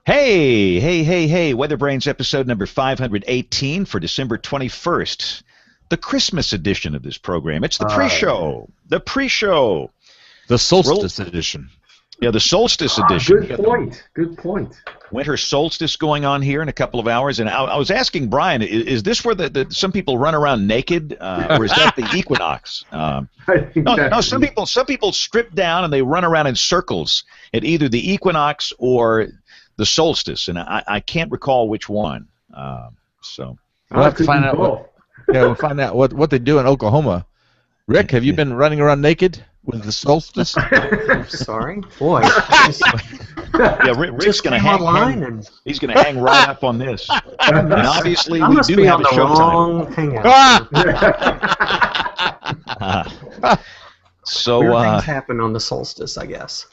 Hey, WeatherBrains episode number 518 for December 21st, the Christmas edition of this program. It's the pre-show. The pre-show. The solstice edition. Yeah, the solstice edition. Good point. Winter solstice going on here in a couple of hours. And I was asking Brian, is this where some people run around naked, or is that the equinox? No, some people strip down and they run around in circles at either the equinox or the solstice, and I can't recall which one. So we'll have to find out. We'll find out what they do in Oklahoma. Rick, have you been running around naked with the solstice? Sorry, boy. Yeah, Rick's going to hang. He's going to hang right up on this. And obviously, we do have a showtime. So weird things happen on the solstice, I guess.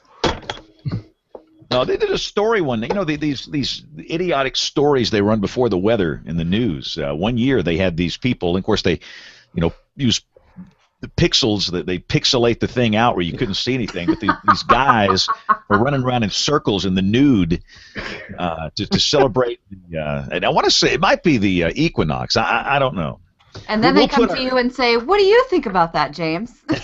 No, they did a story one. You know, these idiotic stories they run before the weather in the news. One year they had these people, and of course they, use the pixels that they pixelate the thing out where you couldn't see anything. But these guys are running around in circles in the nude to celebrate. And I want to say it might be the equinox. I don't know. And then they come to you and say, "What do you think about that, James?" They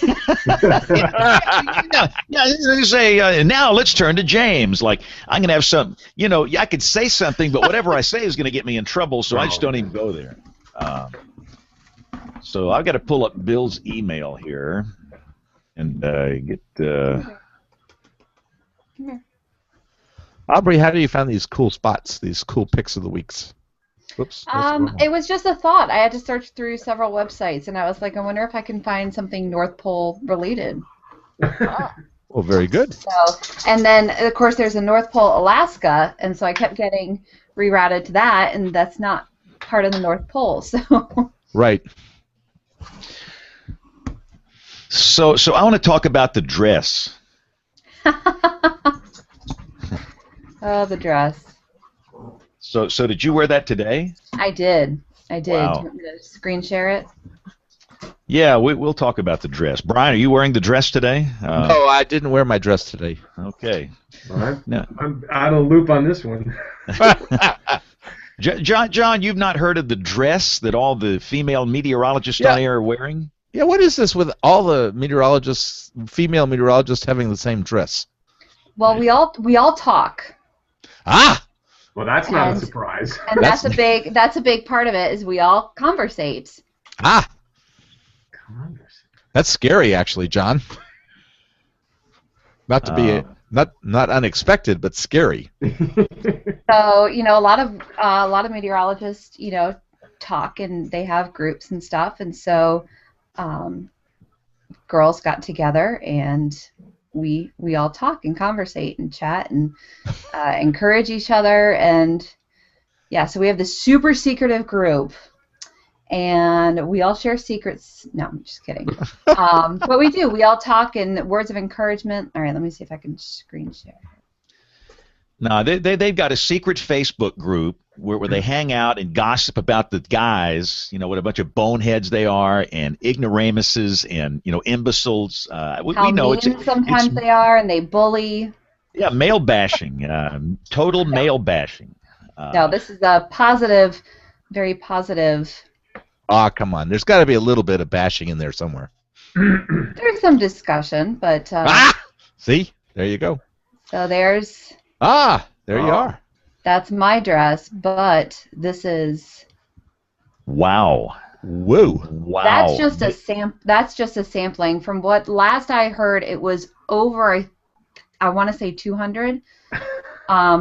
say, now let's turn to James. Like, I'm going to have some, I could say something, but whatever I say is going to get me in trouble, so I just don't even go there. So I've got to pull up Bill's email here and get... Aubrey, how do you find these cool spots, these cool pics of the weeks? Whoops, it was just a thought. I had to search through several websites, and I was like, I wonder if I can find something North Pole related. Well, very good. So, and then, of course, there's a North Pole, Alaska, and so I kept getting rerouted to that, and that's not part of the North Pole. So. Right. So I want to talk about the dress. Oh, the dress. So did you wear that today? I did. Wow. Do you want me to screen share it? Yeah, we'll talk about the dress. Brian, are you wearing the dress today? No, I didn't wear my dress today. Okay. I'm out of the loop on this one. John, you've not heard of the dress that all the female meteorologists on air are wearing? Yeah, what is this with all the female meteorologists having the same dress? Well, we all talk. Ah! Well, that's not a surprise. And that's a big part of it is we all conversate. Ah! That's scary, actually, John. Not to be not unexpected, but scary. So a lot of meteorologists talk, and they have groups and stuff, and so girls got together and we all talk and conversate and chat and encourage each other, and so we have this super secretive group. And we all share secrets. No, I'm just kidding. But we do. We all talk in words of encouragement. All right, let me see if I can screen share. No, they've got a secret Facebook group where they hang out and gossip about the guys, what a bunch of boneheads they are, and ignoramuses, and imbeciles. We know sometimes they are, and they bully. Yeah, male bashing, total male bashing. No, this is a positive, very positive. Ah, come on. There's got to be a little bit of bashing in there somewhere. There's some discussion, but... See? There you go. So there's... Ah! There you are. That's my dress, but this is... Wow. Whoa. Wow. That's just a sampling. From what last I heard, it was over, I want to say 200.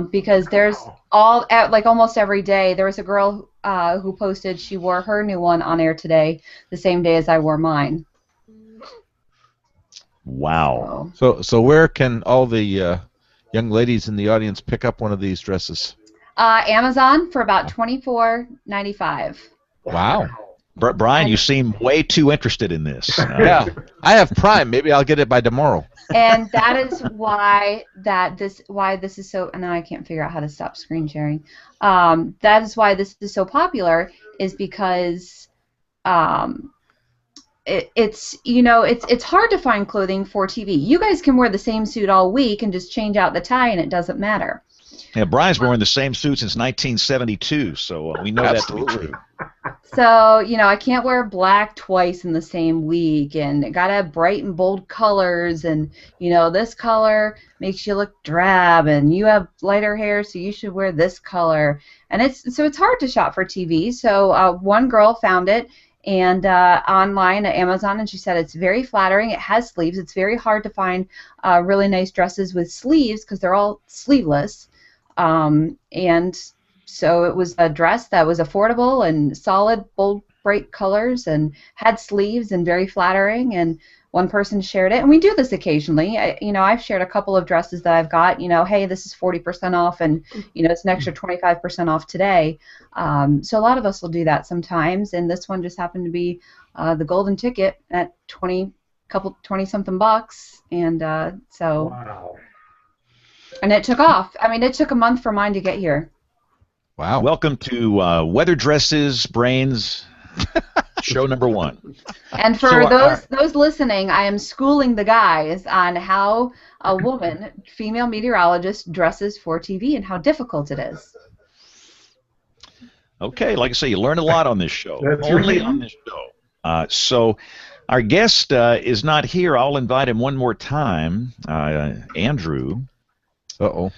Because there's almost every day. There was a girl who posted she wore her new one on air today, the same day as I wore mine. Wow. So where can all the young ladies in the audience pick up one of these dresses? Amazon for about $24.95. Wow. Brian, you seem way too interested in this. Yeah, I have Prime. Maybe I'll get it by tomorrow. And that is why this is so. Now I can't figure out how to stop screen sharing. That is why this is so popular. Is because it's hard to find clothing for TV. You guys can wear the same suit all week and just change out the tie, and it doesn't matter. Yeah, Brian's been wearing the same suit since 1972, so we know that to be true. So, I can't wear black twice in the same week, and I gotta have bright and bold colors, and, this color makes you look drab, and you have lighter hair, so you should wear this color. And it's hard to shop for TV. So one girl found it and online at Amazon, and she said it's very flattering. It has sleeves. It's very hard to find really nice dresses with sleeves because they're all sleeveless. And so it was a dress that was affordable and solid, bold, bright colors and had sleeves and very flattering. And one person shared it, and we do this occasionally. I've shared a couple of dresses that I've got. Hey, this is 40% off, and it's an extra 25% off today. So a lot of us will do that sometimes, and this one just happened to be the golden ticket at 20-something bucks, and so. Wow. And it took off. I mean, it took a month for mine to get here. Wow. Welcome to Weather Dresses Brains show number 1. And for those listening, I am schooling the guys on how a woman, female meteorologist, dresses for TV and how difficult it is. Okay, like I say, you learn a lot on this show. That's Only right. on this show. So our guest is not here. I'll invite him one more time, Andrew. Uh-oh.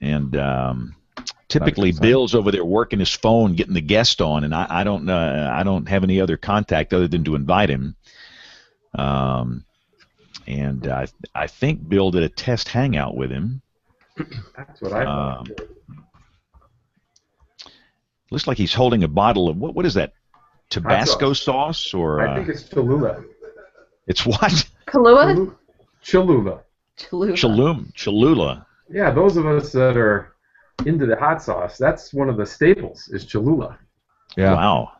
And typically Bill's over there working his phone, getting the guest on, and I don't have any other contact other than to invite him. And I think Bill did a test hangout with him. That's what I thought. Looks like he's holding a bottle of what is that? Tabasco sauce or? I think it's Cholula. It's what? Kahlua? Cholula. Cholula. Yeah, those of us that are into the hot sauce, that's one of the staples, is Cholula. Yeah. Wow.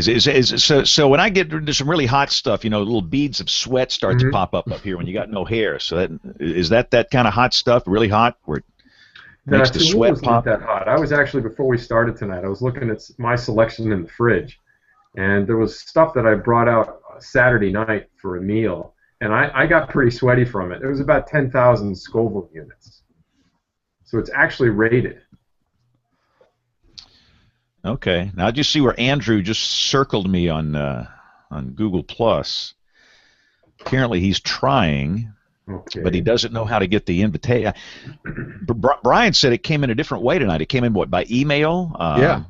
So when I get into some really hot stuff, little beads of sweat start to pop up here when you got no hair. So is that kind of hot stuff, really hot, where it makes the sweat Cholula's pop? not that hot. I was actually, before we started tonight, I was looking at my selection in the fridge, and there was stuff that I brought out Saturday night for a meal, and I got pretty sweaty from it. It was about 10,000 Scoville units. So it's actually rated. Okay. Now, did you see where Andrew just circled me on Google Plus? Apparently, he's trying, but he doesn't know how to get the invitation. Brian said it came in a different way tonight. It came in by email. Yeah,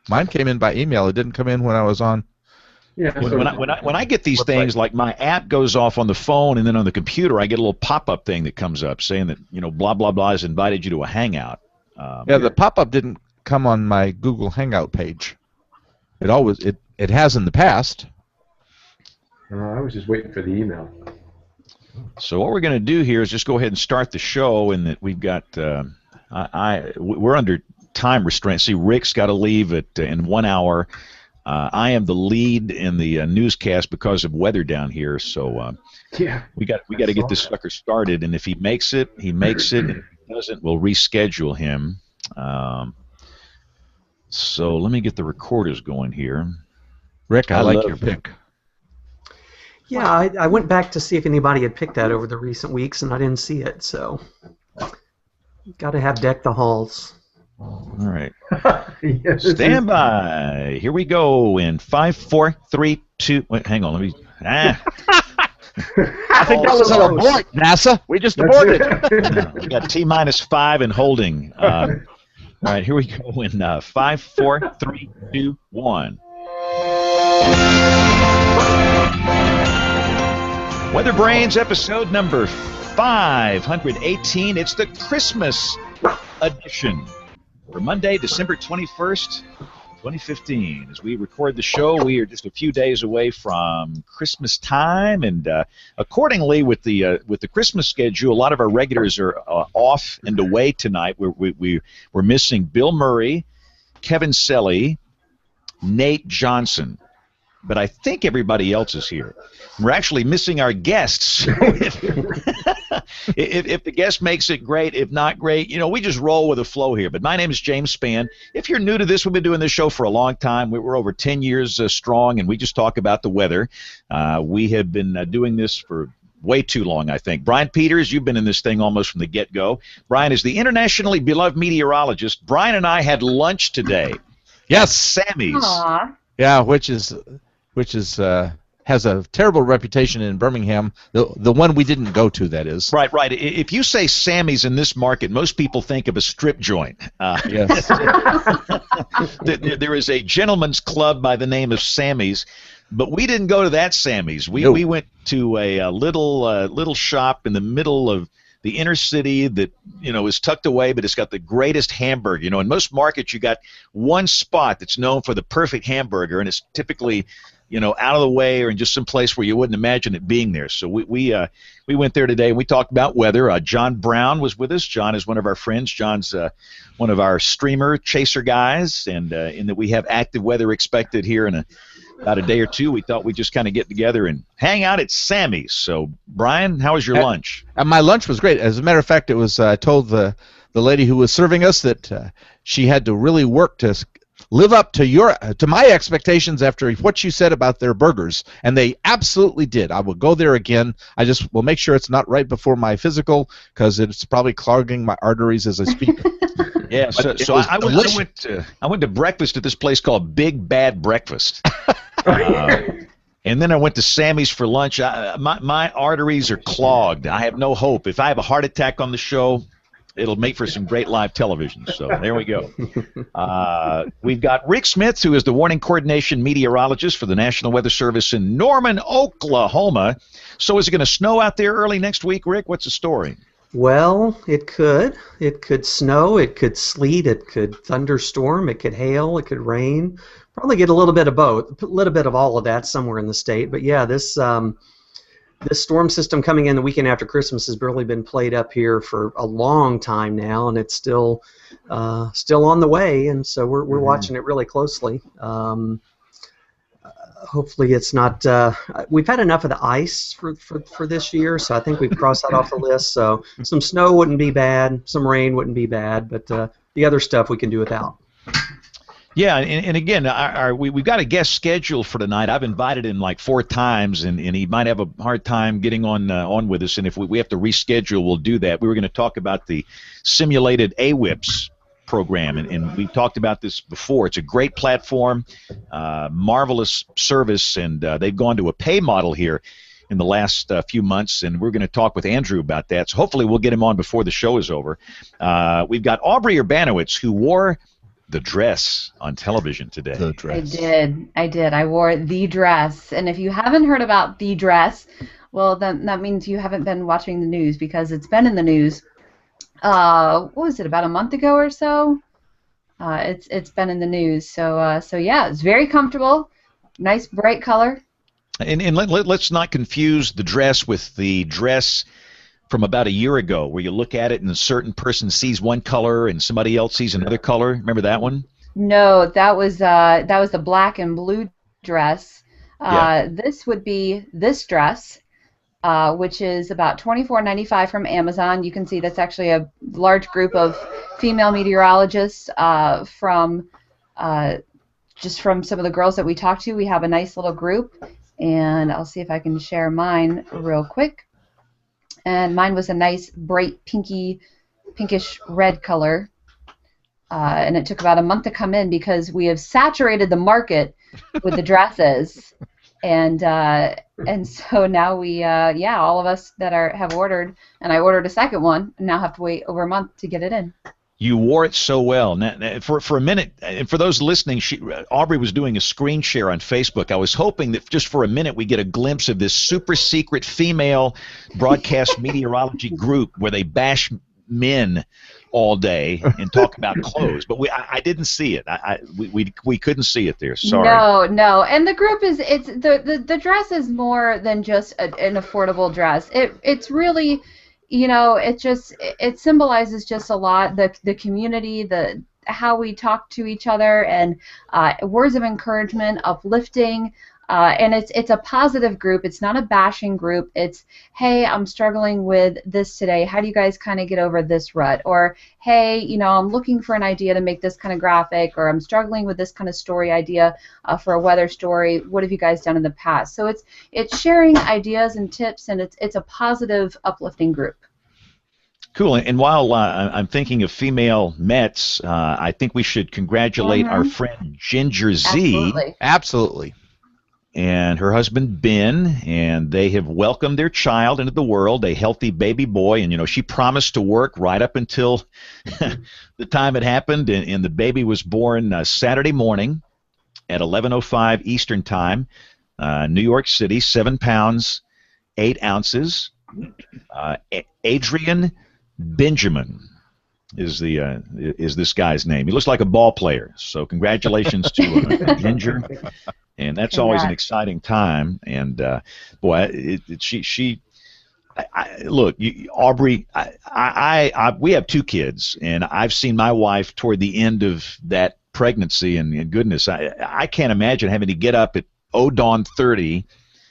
mine came in by email. It didn't come in when I was on. Yeah. When I get these things, like my app goes off on the phone, and then on the computer, I get a little pop-up thing that comes up saying that blah blah blah has invited you to a hangout. The pop-up didn't come on my Google Hangout page. It has in the past. I was just waiting for the email. So what we're going to do here is just go ahead and start the show, and that we've got we're under time restraints. See, Rick's got to leave in 1 hour. I am the lead in the newscast because of weather down here, so we got to get this sucker started. And if he makes it, he makes it. And if he doesn't, we'll reschedule him. So let me get the recorders going here. Rick, I like your pick. Yeah, I went back to see if anybody had picked that over the recent weeks, and I didn't see it. So, got to have Deck the Halls. All right. Stand by. Here we go in 5, 4, 3, 2. Wait, hang on. Let me. I think that was an abort, NASA. We just aborted. We got T-5 and holding. All right, here we go in 5, 4, 3, 2, 1. WeatherBrains episode number 518. It's the Christmas edition for Monday, December 21st, 2015. As we record the show, we are just a few days away from Christmas time, and accordingly, with the Christmas schedule, a lot of our regulars are off and away tonight. We're missing Bill Murray, Kevin Selly, Nate Johnson, but I think everybody else is here. We're actually missing our guests. If the guest makes it, great. If not, great. We just roll with the flow here. But my name is James Spann. If you're new to this, we've been doing this show for a long time. We're over 10 years strong, and we just talk about the weather. We have been doing this for way too long, I think. Brian Peters, you've been in this thing almost from the get-go. Brian is the internationally beloved meteorologist. Brian and I had lunch today. Yes, Sammy's. Aww. Yeah, which is has a terrible reputation in Birmingham. The one we didn't go to, that is. Right. If you say Sammy's in this market, most people think of a strip joint. Yes. There is a gentleman's club by the name of Sammy's, but we didn't go to that Sammy's. We went to a little shop in the middle of the inner city that is tucked away, but it's got the greatest hamburger. In most markets, you got one spot that's known for the perfect hamburger, and it's typically out of the way or in just some place where you wouldn't imagine it being there. So we went there today and we talked about weather. John Brown was with us. John is one of our friends. John's one of our streamer chaser guys, and in that we have active weather expected here in about a day or two. We thought we'd just kind of get together and hang out at Sammy's. So, Brian, how was your lunch? My lunch was great. As a matter of fact, it was I told the lady who was serving us that she had to really work to live up to my expectations after what you said about their burgers, and they absolutely did. I will go there again. I just will make sure it's not right before my physical, because it's probably clogging my arteries as I speak. Yeah, so I went to breakfast at this place called Big Bad Breakfast. And then I went to Sammy's for lunch. My arteries are clogged. I have no hope. If I have a heart attack on the show, it'll make for some great live television. So there we go. We've got Rick Smith, who is the warning coordination meteorologist for the National Weather Service in Norman, Oklahoma. So is it going to snow out there early next week, Rick? What's the story? Well, it could. It could snow, it could sleet, it could thunderstorm, it could hail, it could rain. Probably get a little bit of both, a little bit of all of that somewhere in the state. But yeah, this storm system coming in the weekend after Christmas has really been played up here for a long time now, and it's still on the way, and so we're watching it really closely. Hopefully it's not. We've had enough of the ice for this year, so I think we've crossed that off the list. So some snow wouldn't be bad, some rain wouldn't be bad, but the other stuff we can do without. Yeah, and again, we've got a guest scheduled for tonight. I've invited him like 4 times, and he might have a hard time getting on with us. And if we have to reschedule, we'll do that. We were going to talk about the simulated AWIPS program, and we talked about this before. It's a great platform, marvelous service, and they've gone to a pay model here in the last few months, and we're going to talk with Andrew about that. So hopefully we'll get him on before the show is over. We've got Aubrey Urbanowitz, who wore the dress on television today. The dress. I did. I wore the dress. And if you haven't heard about the dress, well, then that means you haven't been watching the news, because it's been in the news. What was it, about a month ago or so? It's been in the news. So yeah, it's very comfortable. Nice bright color. And let's not confuse the dress with the dress from about a year ago, where you look at it and a certain person sees one color and somebody else sees another color. Remember that one? No, that was the black and blue dress. This would be this dress, which is about $24.95 from Amazon. You can see that's actually a large group of female meteorologists from some of the girls that we talked to. We have a nice little group, and I'll see if I can share mine real quick. And mine was a nice bright pinkish red color, and it took about a month to come in, because we have saturated the market with the dresses, and so now we all of us that have ordered, and I ordered a second one, now have to wait over a month to get it in. You wore it so well. Now, for a minute, and for those listening, Aubrey was doing a screen share on Facebook. I was hoping that just for a minute we get a glimpse of this super secret female broadcast meteorology group where they bash men all day and talk about clothes. But I didn't see it. We couldn't see it there. Sorry. No. And the group the dress is more than just an affordable dress. It's really, it symbolizes just a lot, the community, how we talk to each other, and words of encouragement, uplifting. And it's a positive group. It's not a bashing group. It's, hey, I'm struggling with this today. How do you guys kind of get over this rut? Or, hey, you know, I'm looking for an idea to make this kind of graphic, or I'm struggling with this kind of story idea for a weather story. What have you guys done in the past? So it's sharing ideas and tips, and it's a positive, uplifting group. Cool. And while I'm thinking of female Mets, I think we should congratulate our friend Ginger Z. Absolutely. Absolutely. And her husband Ben, and they have welcomed their child into the world, a healthy baby boy. And, you know, she promised to work right up until the time it happened, and the baby was born Saturday morning at 11:05 Eastern Time, New York City, 7 pounds, 8 ounces. Adrian Benjamin is this guy's name. He looks like a ball player. So congratulations to Ginger. And that's always an exciting time. And boy, look, Aubrey, we have 2 kids, and I've seen my wife toward the end of that pregnancy, and goodness, I can't imagine having to get up at dawn 30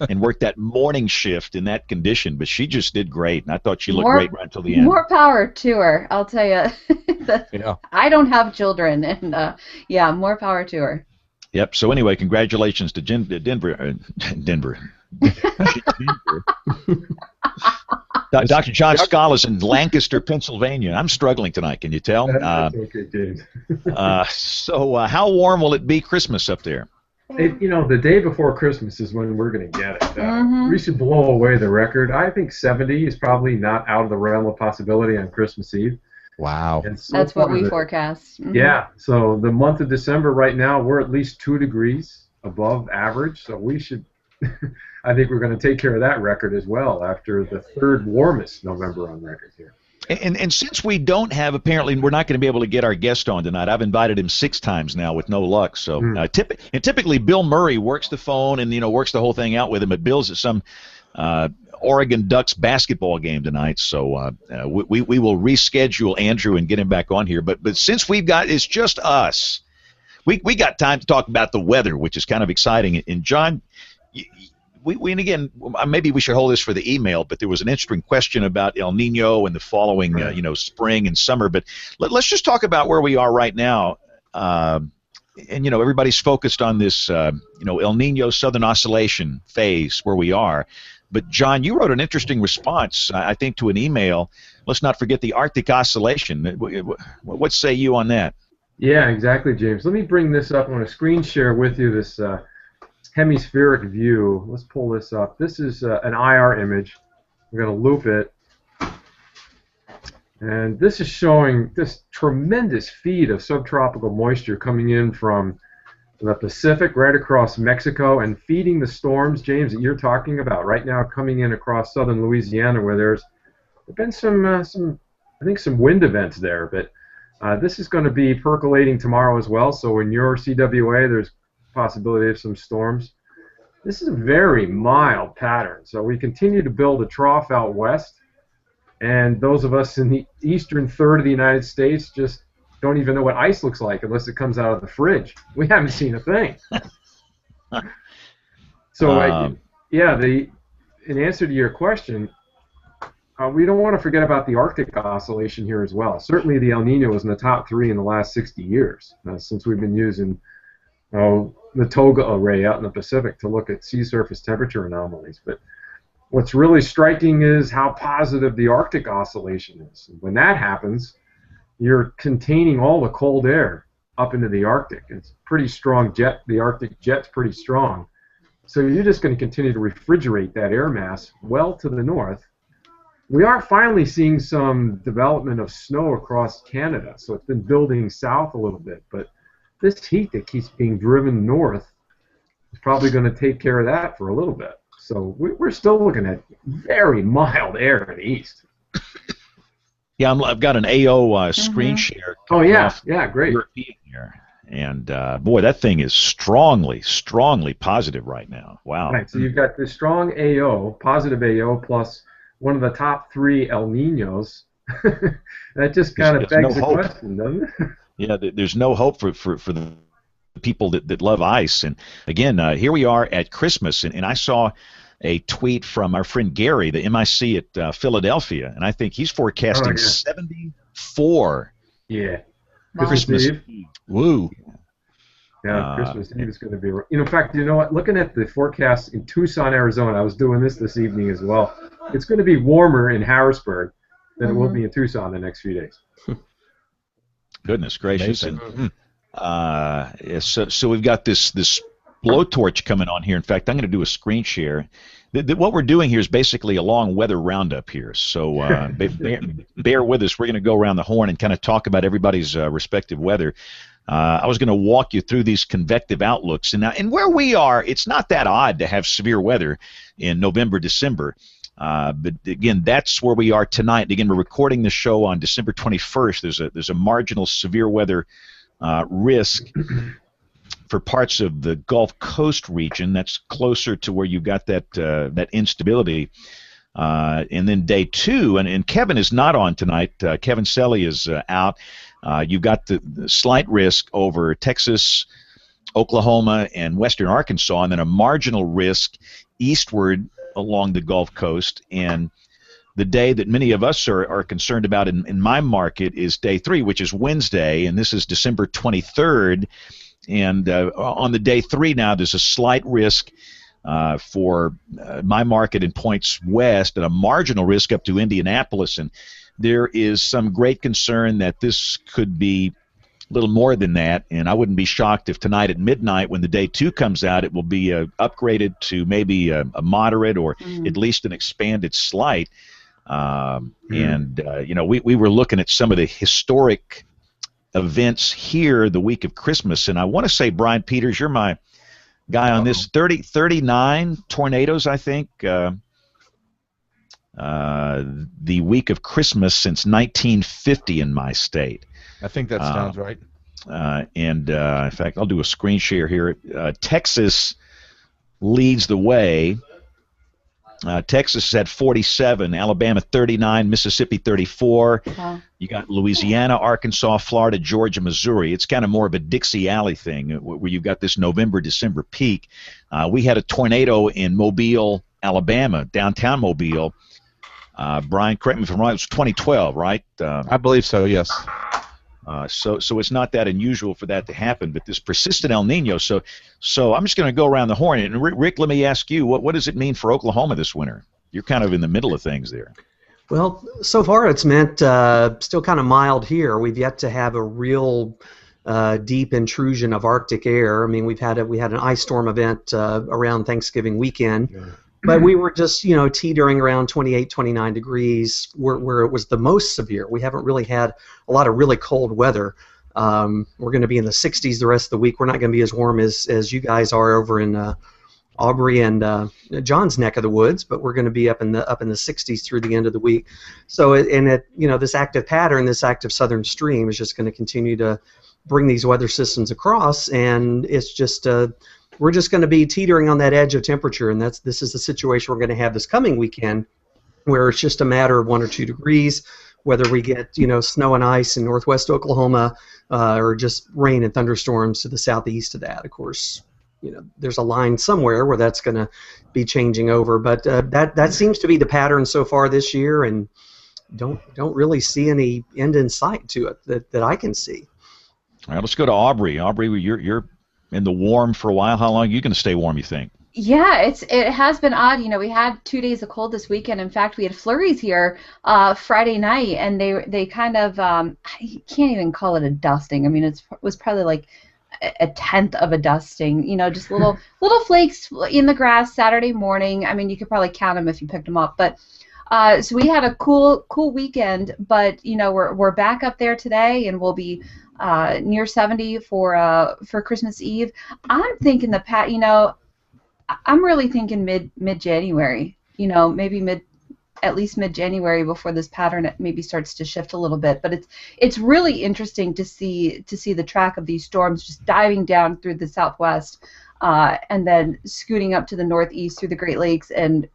and work that morning shift in that condition. But she just did great, and I thought she looked great right until the end. More power to her, I'll tell you. Yeah. I don't have children, and yeah, more power to her. Yep. So anyway, congratulations to Denver. Dr. John Scholars in Lancaster, Pennsylvania. I'm struggling tonight. Can you tell? That's okay, James. So how warm will it be Christmas up there? You know, the day before Christmas is when we're going to get it. We should blow away the record. I think 70 is probably not out of the realm of possibility on Christmas Eve. Wow. So that's what we forecast. Yeah. So the month of December right now, we're at least 2 degrees above average. So we should, I think we're going to take care of that record as well after the 3rd warmest November on record here. And since we don't have, apparently, we're not going to be able to get our guest on tonight. I've invited him 6 times now with no luck. So typically Bill Murray works the phone and, you know, works the whole thing out with him. But Bill's at some Oregon Ducks basketball game tonight, so we will reschedule Andrew and get him back on here. But since it's just us, we got time to talk about the weather, which is kind of exciting. And John, and again, maybe we should hold this for the email, but there was an interesting question about El Nino and the following, spring and summer. But let's just talk about where we are right now. And, you know, everybody's focused on this, El Nino Southern Oscillation phase where we are. But, John, you wrote an interesting response, I think, to an email. Let's not forget the Arctic Oscillation. What say you on that? Yeah, exactly, James. Let me bring this up. I want to screen share with you this hemispheric view. Let's pull this up. This is an IR image. We're going to loop it. And this is showing this tremendous feed of subtropical moisture coming in from the Pacific right across Mexico and feeding the storms, James, that you're talking about right now, coming in across southern Louisiana, where there's been some wind events there. But this is going to be percolating tomorrow as well. So in your CWA, there's possibility of some storms. This is a very mild pattern. So we continue to build a trough out west, and those of us in the eastern third of the United States just don't even know what ice looks like unless it comes out of the fridge. We haven't seen a thing. So, in answer to your question, we don't want to forget about the Arctic oscillation here as well. Certainly the El Nino is in the top 3 in the last 60 years since we've been using the Toga array out in the Pacific to look at sea surface temperature anomalies. But what's really striking is how positive the Arctic oscillation is. When that happens, you're containing all the cold air up into the Arctic. It's pretty strong jet. The Arctic jet's pretty strong. So you're just going to continue to refrigerate that air mass well to the north. We are finally seeing some development of snow across Canada. So it's been building south a little bit. But this heat that keeps being driven north is probably going to take care of that for a little bit. So we're still looking at very mild air in the east. Yeah, I've got an AO screen share. Oh, yeah, great. European here. And, boy, that thing is strongly, strongly positive right now. Wow. Right, so you've got this strong AO, positive AO, plus one of the top 3 El Ninos. That just kind of begs the question, doesn't it? Yeah, there's no hope for the people that love ice. And again, here we are at Christmas, and I saw a tweet from our friend Gary, the MIC at Philadelphia, and I think he's forecasting 74 Yeah. Wow. Christmas Eve. Woo. Yeah, Christmas Eve is going to be. In fact, you know what? Looking at the forecast in Tucson, Arizona, I was doing this evening as well. It's going to be warmer in Harrisburg than it will be in Tucson the next few days. Goodness gracious! Amazing. And so we've got this blowtorch coming on here. In fact, I'm going to do a screen share. What we're doing here is basically a long weather roundup here. So bear with us. We're going to go around the horn and kind of talk about everybody's respective weather. I was going to walk you through these convective outlooks. And where we are, it's not that odd to have severe weather in November, December. But again, that's where we are tonight. And again, we're recording the show on December 21st. There's a marginal severe weather risk for parts of the Gulf Coast region. That's closer to where you've got that instability. And then day two, and Kevin is not on tonight. Kevin Selly is out. You've got the slight risk over Texas, Oklahoma, and western Arkansas, and then a marginal risk eastward along the Gulf Coast. And the day that many of us are concerned about in my market is day three, which is Wednesday, and this is December 23rd. And on the day three now, there's a slight risk for my market in points west and a marginal risk up to Indianapolis. And there is some great concern that this could be a little more than that, and I wouldn't be shocked if tonight at midnight when the day two comes out, it will be upgraded to maybe a moderate or at least an expanded slight. And we were looking at some of the historic events here the week of Christmas, and I want to say, Brian Peters, you're my guy on this. 39 tornadoes, I think, the week of Christmas since 1950 in my state. I think that sounds right. In fact, I'll do a screen share here. Texas leads the way. Texas is at 47, Alabama 39, Mississippi 34. Wow. You got Louisiana, Arkansas, Florida, Georgia, Missouri. It's kind of more of a Dixie Alley thing where you've got this November, December peak. We had a tornado in Mobile, Alabama, downtown Mobile. Brian, correct me if I'm wrong, it was 2012, right? I believe so, yes. So it's not that unusual for that to happen, but this persistent El Nino. So I'm just going to go around the horn. And Rick, let me ask you, what does it mean for Oklahoma this winter? You're kind of in the middle of things there. Well, so far it's meant still kind of mild here. We've yet to have a real deep intrusion of Arctic air. I mean, we had an ice storm event around Thanksgiving weekend. Yeah. But we were just, teetering around 28, 29 degrees where it was the most severe. We haven't really had a lot of really cold weather. We're going to be in the 60s the rest of the week. We're not going to be as warm as you guys are over in Aubrey and John's neck of the woods, but we're going to be up in the 60s through the end of the week. So, this active pattern, this active southern stream is just going to continue to bring these weather systems across, and it's just we're just going to be teetering on that edge of temperature, and this is the situation we're going to have this coming weekend, where it's just a matter of 1 or 2 degrees, whether we get snow and ice in northwest Oklahoma, or just rain and thunderstorms to the southeast of that. Of course, there's a line somewhere where that's going to be changing over, but that seems to be the pattern so far this year, and don't really see any end in sight to it that I can see. All right, let's go to Aubrey. Aubrey, you're in the warm for a while. How long are you going to stay warm, you think? Yeah, it has been odd. We had 2 days of cold this weekend. In fact, we had flurries here Friday night, and they kind of I can't even call it a dusting. I mean, it was probably like a tenth of a dusting. Just little flakes in the grass Saturday morning. I mean, you could probably count them if you picked them up. But so we had a cool weekend. But we're back up there today, and we'll be near 70 for Christmas Eve. I'm thinking I'm really thinking mid-January. Maybe at least mid-January before this pattern maybe starts to shift a little bit. But it's really interesting to see the track of these storms just diving down through the southwest and then scooting up to the northeast through the Great Lakes and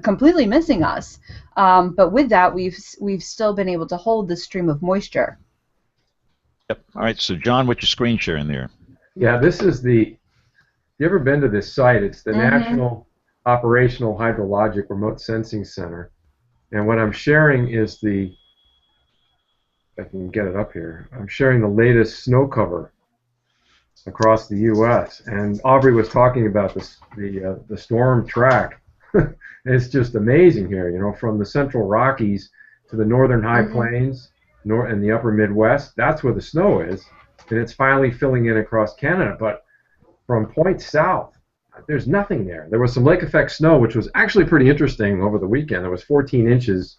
completely missing us. But with that, we've still been able to hold this stream of moisture. Yep. All right, so John, what's your screen sharing there? Yeah, this is the. You ever been to this site? It's the National Operational Hydrologic Remote Sensing Center. And what I'm sharing is the. If I can get it up here. I'm sharing the latest snow cover across the U.S. And Aubrey was talking about this, the storm track. It's just amazing here. You know, from the Central Rockies to the northern high plains, and the upper Midwest. That's where the snow is, and it's finally filling in across Canada. But from points south, there's nothing there. There was some lake effect snow, which was actually pretty interesting over the weekend. There was 14 inches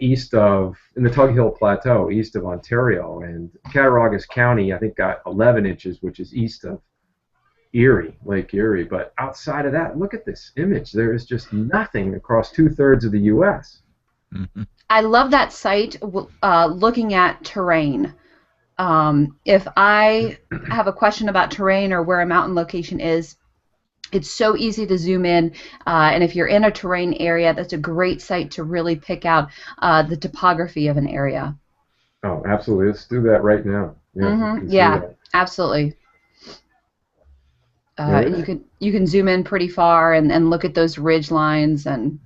east of, in the Tug Hill Plateau, east of Ontario, and Cattaraugus County, I think, got 11 inches, which is east of Erie, Lake Erie. But outside of that, look at this image. There is just nothing across 2/3 of the U.S. I love that site looking at terrain. If I have a question about terrain or where a mountain location is, it's so easy to zoom in, and if you're in a terrain area, that's a great site to really pick out the topography of an area. Oh, absolutely. Let's do that right now. Yeah, yeah, absolutely. You can zoom in pretty far and look at those ridge lines, and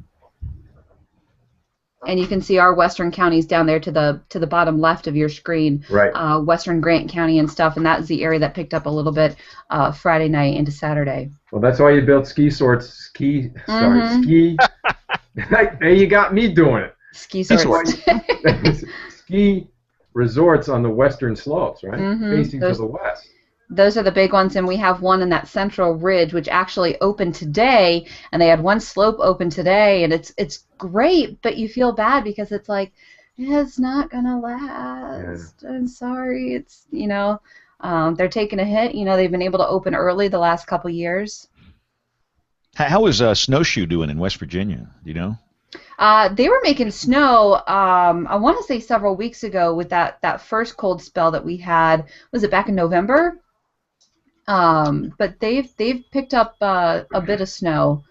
you can see our western counties down there to the bottom left of your screen, right? Western Grant County and stuff, and that's the area that picked up a little bit Friday night into Saturday. Well, that's why you built ski sorts. Ski. Hey, you got me doing it. Ski sorts. Ski resorts on the western slopes, right? Facing to the west. Those are the big ones, and we have one in that central ridge, which actually opened today, and they had one slope open today, and it's great, but you feel bad because it's like, it's not gonna last. Yeah. I'm sorry. It's, you know, they're taking a hit. You know, they've been able to open early the last couple years. How is Snowshoe doing in West Virginia? Do you know? They were making snow, I want to say several weeks ago with that first cold spell that we had. Was it back in November? But they've picked up a bit of snow,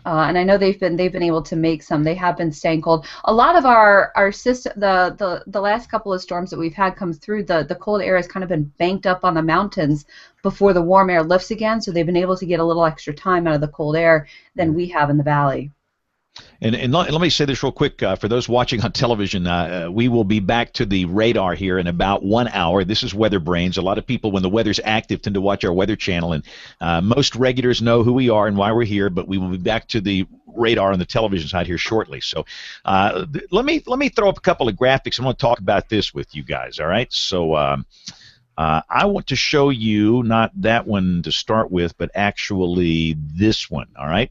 and I know they've been able to make some. They have been staying cold. A lot of our system, the last couple of storms that we've had come through, the cold air has kind of been banked up on the mountains before the warm air lifts again. So they've been able to get a little extra time out of the cold air than we have in the valley. And let me say this real quick for those watching on television. We will be back to the radar here in about 1 hour. This is WeatherBrains. A lot of people, when the weather's active, tend to watch our Weather Channel, and most regulars know who we are and why we're here. But we will be back to the radar on the television side here shortly. So let me throw up a couple of graphics. I want to talk about this with you guys. All right. So I want to show you not that one to start with, but actually this one. All right.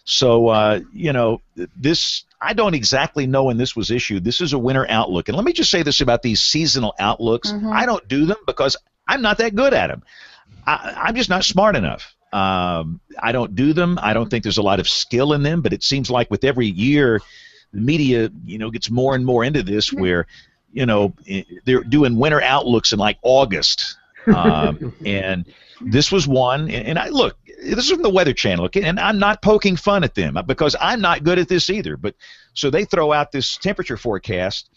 So, you know, this, I don't exactly know when this was issued. This is a winter outlook. And let me just say this about these seasonal outlooks. I don't do them because I'm not that good at them. I'm just not smart enough. I don't do them. I don't think there's a lot of skill in them, but it seems like with every year, the media, you know, gets more and more into this where, you know, they're doing winter outlooks in like August. And this was one, and I look, this is from the Weather Channel, okay, and I'm not poking fun at them because I'm not good at this either. But so they throw out this temperature forecast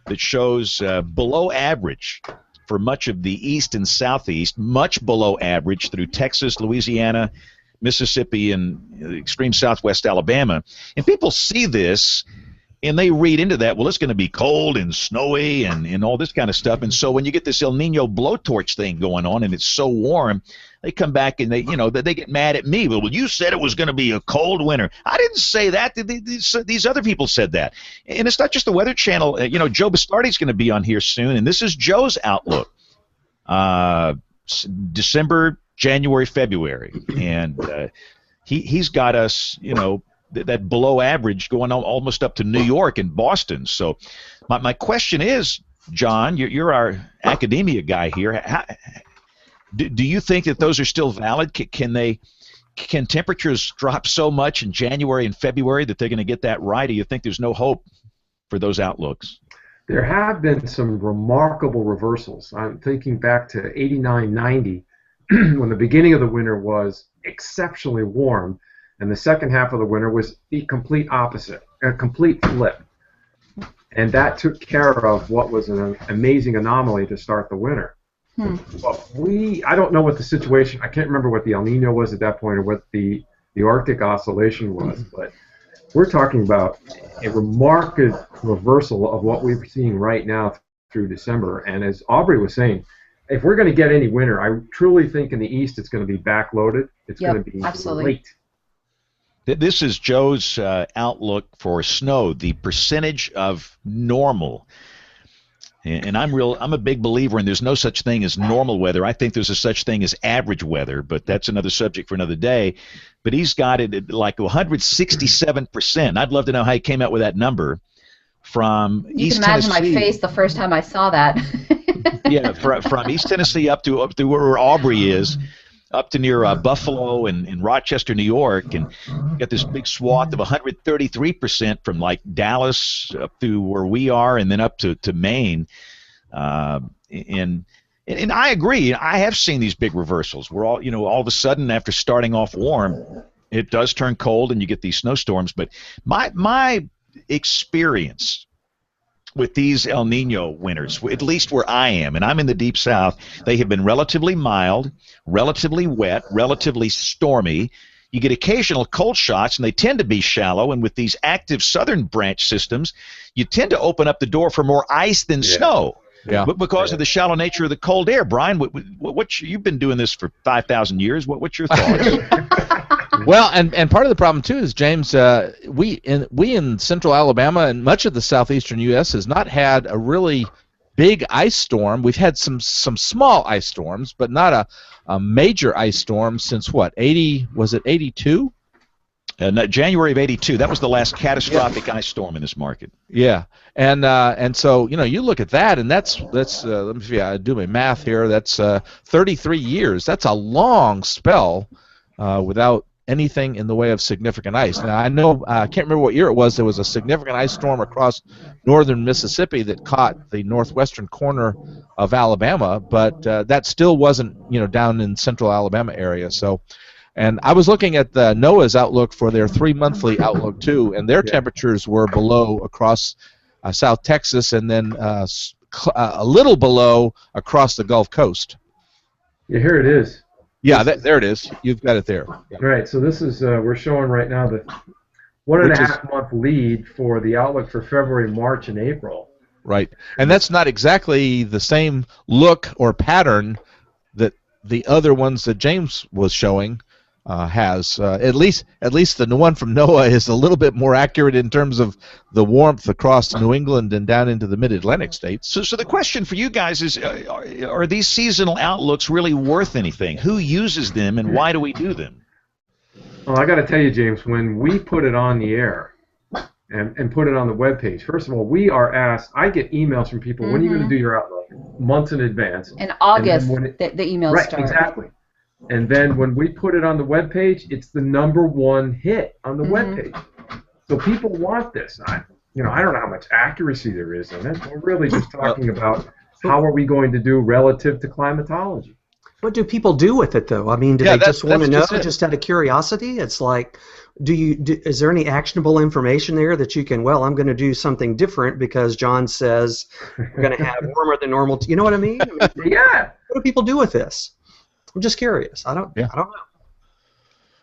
that shows below average for much of the east and southeast, much below average through Texas, Louisiana, Mississippi, and extreme southwest Alabama. And people see this, and they read into that, well, it's going to be cold and snowy and all this kind of stuff. And so when you get this El Nino blowtorch thing going on and it's so warm, they come back and they get mad at me. Well, you said it was going to be a cold winter. I didn't say that. These other people said that. And it's not just the Weather Channel. You know, Joe Bastardi's going to be on here soon, and this is Joe's outlook. December, January, February. And he's got us, you know, that below average going on almost up to New York and Boston. So my question is, John, you're our academia guy here. Do you think that those are still valid? Can temperatures drop so much in January and February that they're going to get that right? Or you think there's no hope for those outlooks? There have been some remarkable reversals. I'm thinking back to 89, 90, when the beginning of the winter was exceptionally warm, and the second half of the winter was the complete opposite, a complete flip. And that took care of what was an amazing anomaly to start the winter. Well, I don't know what the situation, I can't remember what the El Nino was at that point or what the Arctic oscillation was, but we're talking about a remarkable reversal of what we're seeing right now through December. And as Aubrey was saying, if we're going to get any winter, I truly think in the east it's going to be backloaded. It's going to be late. This is Joe's outlook for snow, the percentage of normal. And I'm a big believer in there's no such thing as normal weather. I think there's a such thing as average weather, but that's another subject for another day. But he's got it at like 167%. I'd love to know how he came out with that number from East Tennessee. You can imagine my face the first time I saw that. Yeah, from East Tennessee up to where Aubrey is, up to near Buffalo and Rochester, New York, and you got this big swath of 133% from like Dallas up to where we are, and then up to Maine. And I agree. I have seen these big reversals. We're all of a sudden after starting off warm, it does turn cold, and you get these snowstorms. But my experience with these El Nino winters, at least where I am, and I'm in the deep south, they have been relatively mild, relatively wet, relatively stormy. You get occasional cold shots, and they tend to be shallow, and with these active southern branch systems, you tend to open up the door for more ice than snow. Yeah. But because of the shallow nature of the cold air. Brian, you've been doing this for 5,000 years. What's your thoughts? Well, and part of the problem too is, James, we in central Alabama and much of the southeastern U.S. has not had a really big ice storm. We've had some small ice storms, but not a major ice storm since what, 80? Was it 82? January of '82. That was the last catastrophic ice storm in this market. Yeah, and so you look at that, and that's let me see, I do my math here. That's 33 years. That's a long spell without anything in the way of significant ice. Now, I know, I can't remember what year it was, there was a significant ice storm across northern Mississippi that caught the northwestern corner of Alabama, but that still wasn't, down in central Alabama area. So, and I was looking at the NOAA's outlook for their 3-monthly outlook too, and their temperatures were below across South Texas, and then a little below across the Gulf Coast. Yeah, here it is. Yeah, there it is. You've got it there. Yeah. Right. So this is we're showing right now the 1.5 month lead for the outlook for February, March, and April. Right, and that's not exactly the same look or pattern that the other ones that James was showing has. At least the one from NOAA is a little bit more accurate in terms of the warmth across New England and down into the mid-Atlantic states. So the question for you guys is, are these seasonal outlooks really worth anything? Who uses them, and why do we do them? Well, I got to tell you, James, when we put it on the air and put it on the webpage, first of all, we are asked, I get emails from people, when are you going to do your outlook? Months in advance. In August, the emails right, start. Exactly. And then when we put it on the webpage, it's the #1 hit on the webpage. So people want this. I don't know how much accuracy there is in it. We're really just talking about how are we going to do relative to climatology. What do people do with it, though? I mean, do they just want to know, just out of curiosity? It's like, is there any actionable information there that you can, well, I'm going to do something different because John says we're going to have warmer than normal. You know what I mean? Yeah. What do people do with this? I'm just curious. I don't know.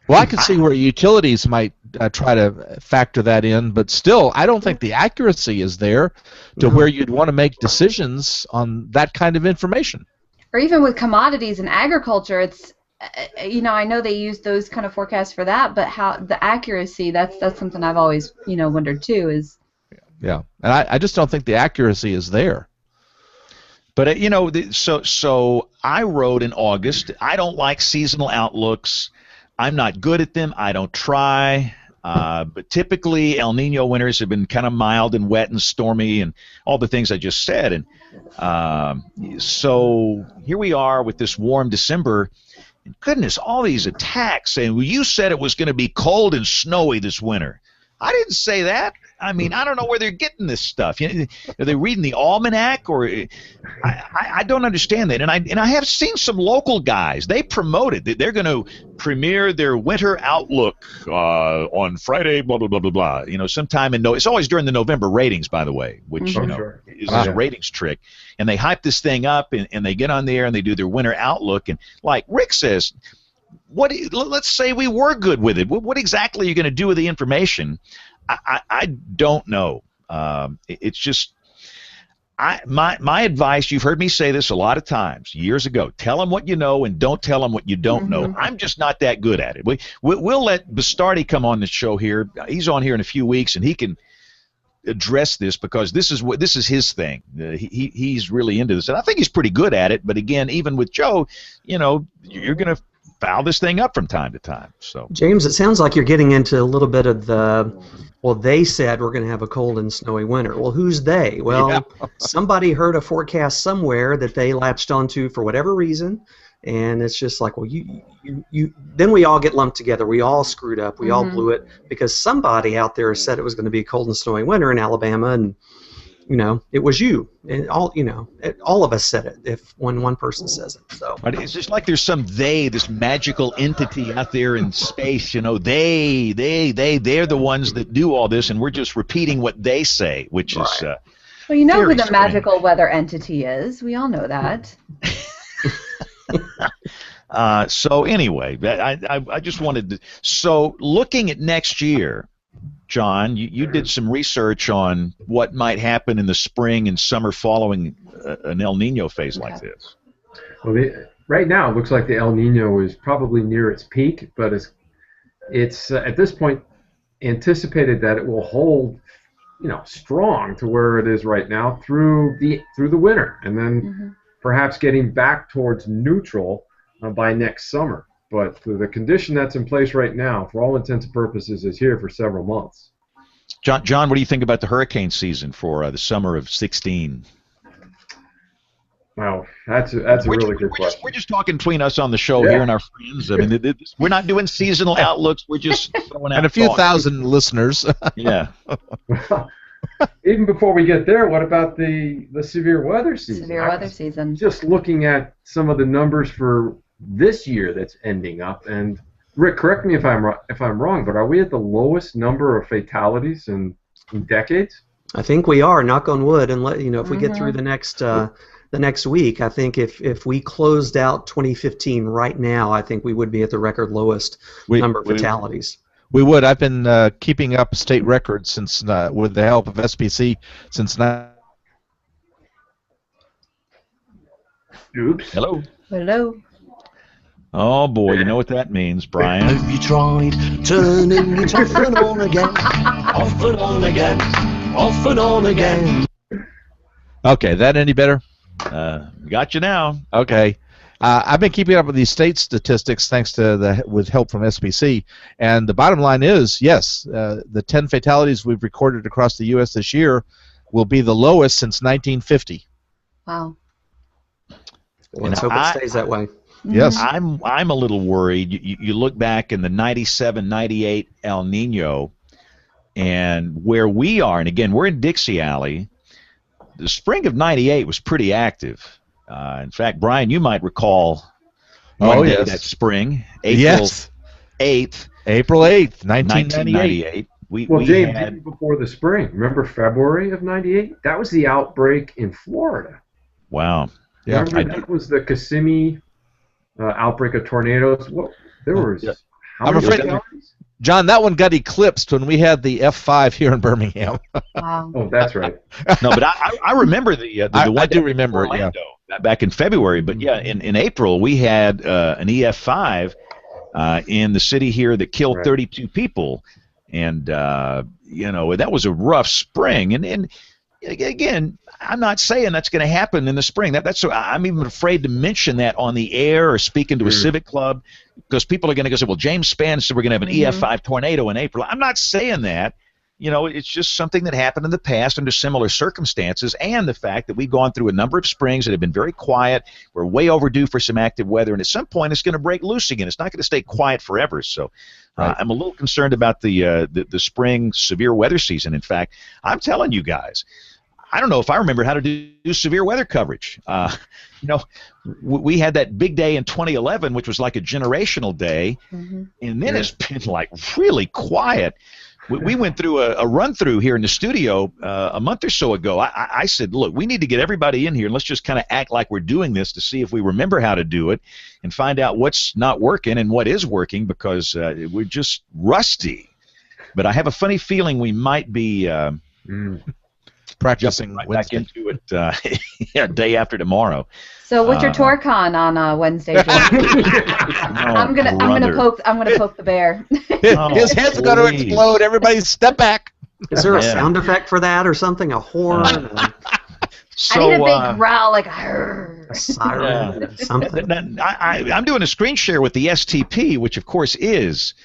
Well, I could see where utilities might try to factor that in, but still, I don't think the accuracy is there to where you'd want to make decisions on that kind of information. Or even with commodities and agriculture, it's, I know they use those kind of forecasts for that, but how the accuracy, that's something I've always, wondered too, is. Yeah, and I just don't think the accuracy is there. But so I wrote in August, I don't like seasonal outlooks. I'm not good at them. I don't try. But typically El Nino winters have been kind of mild and wet and stormy and all the things I just said. And so here we are with this warm December. And goodness, all these attacks saying, well, you said it was going to be cold and snowy this winter. I didn't say that. I mean, I don't know where they're getting this stuff. Are they reading the almanac, or I don't understand that. And I have seen some local guys. They promoted that they're going to premiere their winter outlook on Friday, blah blah blah blah blah. Sometime in it's always during the November ratings, by the way, which is a ratings trick. And they hype this thing up, and they get on the air and they do their winter outlook. And like Rick says, let's say we were good with it. What exactly are you going to do with the information? I don't know. It's just my advice. You've heard me say this a lot of times years ago. Tell them what you know and don't tell them what you don't know. I'm just not that good at it. We'll let Bastardi come on the show here. He's on here in a few weeks, and he can address this because this is his thing. He's really into this, and I think he's pretty good at it. But again, even with Joe, you're going to foul this thing up from time to time. So James, it sounds like you're getting into a little bit of they said we're going to have a cold and snowy winter. Well, who's they? Well, somebody heard a forecast somewhere that they latched onto for whatever reason, and it's just like, well, you then we all get lumped together. We all screwed up. We all blew it because somebody out there said it was going to be a cold and snowy winter in Alabama, and it was you, and all of us said it. When one person says it, so. But it's just like there's some this magical entity out there in space. They're the ones that do all this, and we're just repeating what they say, which is. Well, you know who the strange. magical weather entity is. We all know that. So anyway, I just wanted to. So looking at next year. John, you did some research on what might happen in the spring and summer following an El Nino phase like this. Well, right now it looks like the El Nino is probably near its peak, but it's at this point anticipated that it will hold, strong to where it is right now through the winter, and then perhaps getting back towards neutral by next summer. But the condition that's in place right now, for all intents and purposes, is here for several months. John, what do you think about the hurricane season for the summer of 16? Wow, that's a really good question. We're just talking between us on the show here and our friends. I mean, we're not doing seasonal outlooks. We're just throwing out and a few thousand listeners. Yeah. Even before we get there, what about the severe weather season? Severe weather season. Just looking at some of the numbers for this year that's ending up, and Rick, correct me if I'm wrong, but are we at the lowest number of fatalities in decades? I think we are. Knock on wood, and if we get through the next week, I think if we closed out 2015 right now, I think we would be at the record lowest number of fatalities. We would. I've been keeping up state records since, with the help of SPC, since now. Oops. Hello. Hello. Oh boy, you know what that means, Brian. Have you tried turning it off and on again, off and on again, off and on again? Okay, that any better? Got you now. Okay. I've been keeping up with these state statistics thanks to with help from SPC, and the bottom line is, yes, the 10 fatalities we've recorded across the U.S. this year will be the lowest since 1950. Wow. Let's hope it stays that way. Yes. I'm a little worried. You look back in the 97, 98 El Nino, and where we are, and again, we're in Dixie Alley, the spring of 98 was pretty active. In fact, Brian, you might recall one day that spring, April 8th. April 8th, 1998. James, even before the spring, remember February of 98? That was the outbreak in Florida. Wow. Yeah. Remember that was the Kissimmee outbreak of tornadoes? There was. I'm afraid, John, that one got eclipsed when we had the F5 here in Birmingham. Wow. Oh, that's right. No, but I remember the one. I do remember it. Yeah. Back in February, but yeah, in April we had an EF5 in the city here that killed 32 people, and that was a rough spring. And again, I'm not saying that's going to happen in the spring. I'm even afraid to mention that on the air or speaking to a civic club, because people are going to go say, well, James Spann said we're going to have an EF5 tornado in April. I'm not saying that. it's just something that happened in the past under similar circumstances, and the fact that we've gone through a number of springs that have been very quiet. We're way overdue for some active weather, and at some point it's going to break loose again. It's not going to stay quiet forever. So Right. I'm a little concerned about the spring severe weather season. In fact, I'm telling you guys, I don't know if I remember how to do severe weather coverage. We had that big day in 2011, which was like a generational day, and then it's been like really quiet. We went through a run-through here in the studio a month or so ago. I said, look, we need to get everybody in here, and let's just kind of act like we're doing this to see if we remember how to do it and find out what's not working and what is working, because we're just rusty. But I have a funny feeling we might be Practicing jumping right back into it day after tomorrow. So what's your torque on Wednesday? I'm gonna poke the bear. His head's going to explode. Everybody step back. Is there a sound effect for that or something? A horn? I need a big growl, like a siren? Something? I'm doing a screen share with the STP, which of course is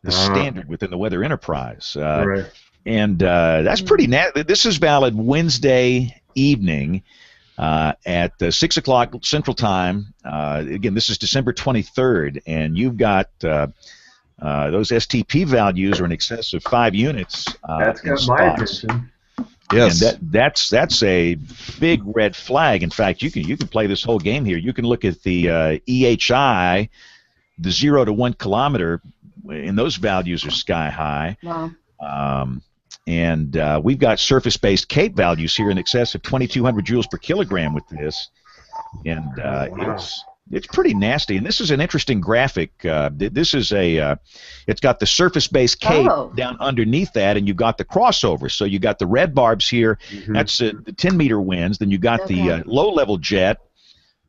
the standard within the Weather Enterprise. Right. And that's pretty this is valid Wednesday evening at 6 o'clock Central Time. Again, this is December 23rd, and you've got those STP values are in excess of 5 units. That's got my attention. Yes. And that's a big red flag. In fact, you can play this whole game here. You can look at the EHI, the 0 to 1 kilometer, and those values are sky high. Wow. And we've got surface-based CAPE values here in excess of 2,200 joules per kilogram with this, and it's pretty nasty. And this is an interesting graphic. This is it's got the surface-based CAPE down underneath that, and you've got the crossover. So you got the red barbs here. That's the 10-meter winds. Then you got the low-level jet,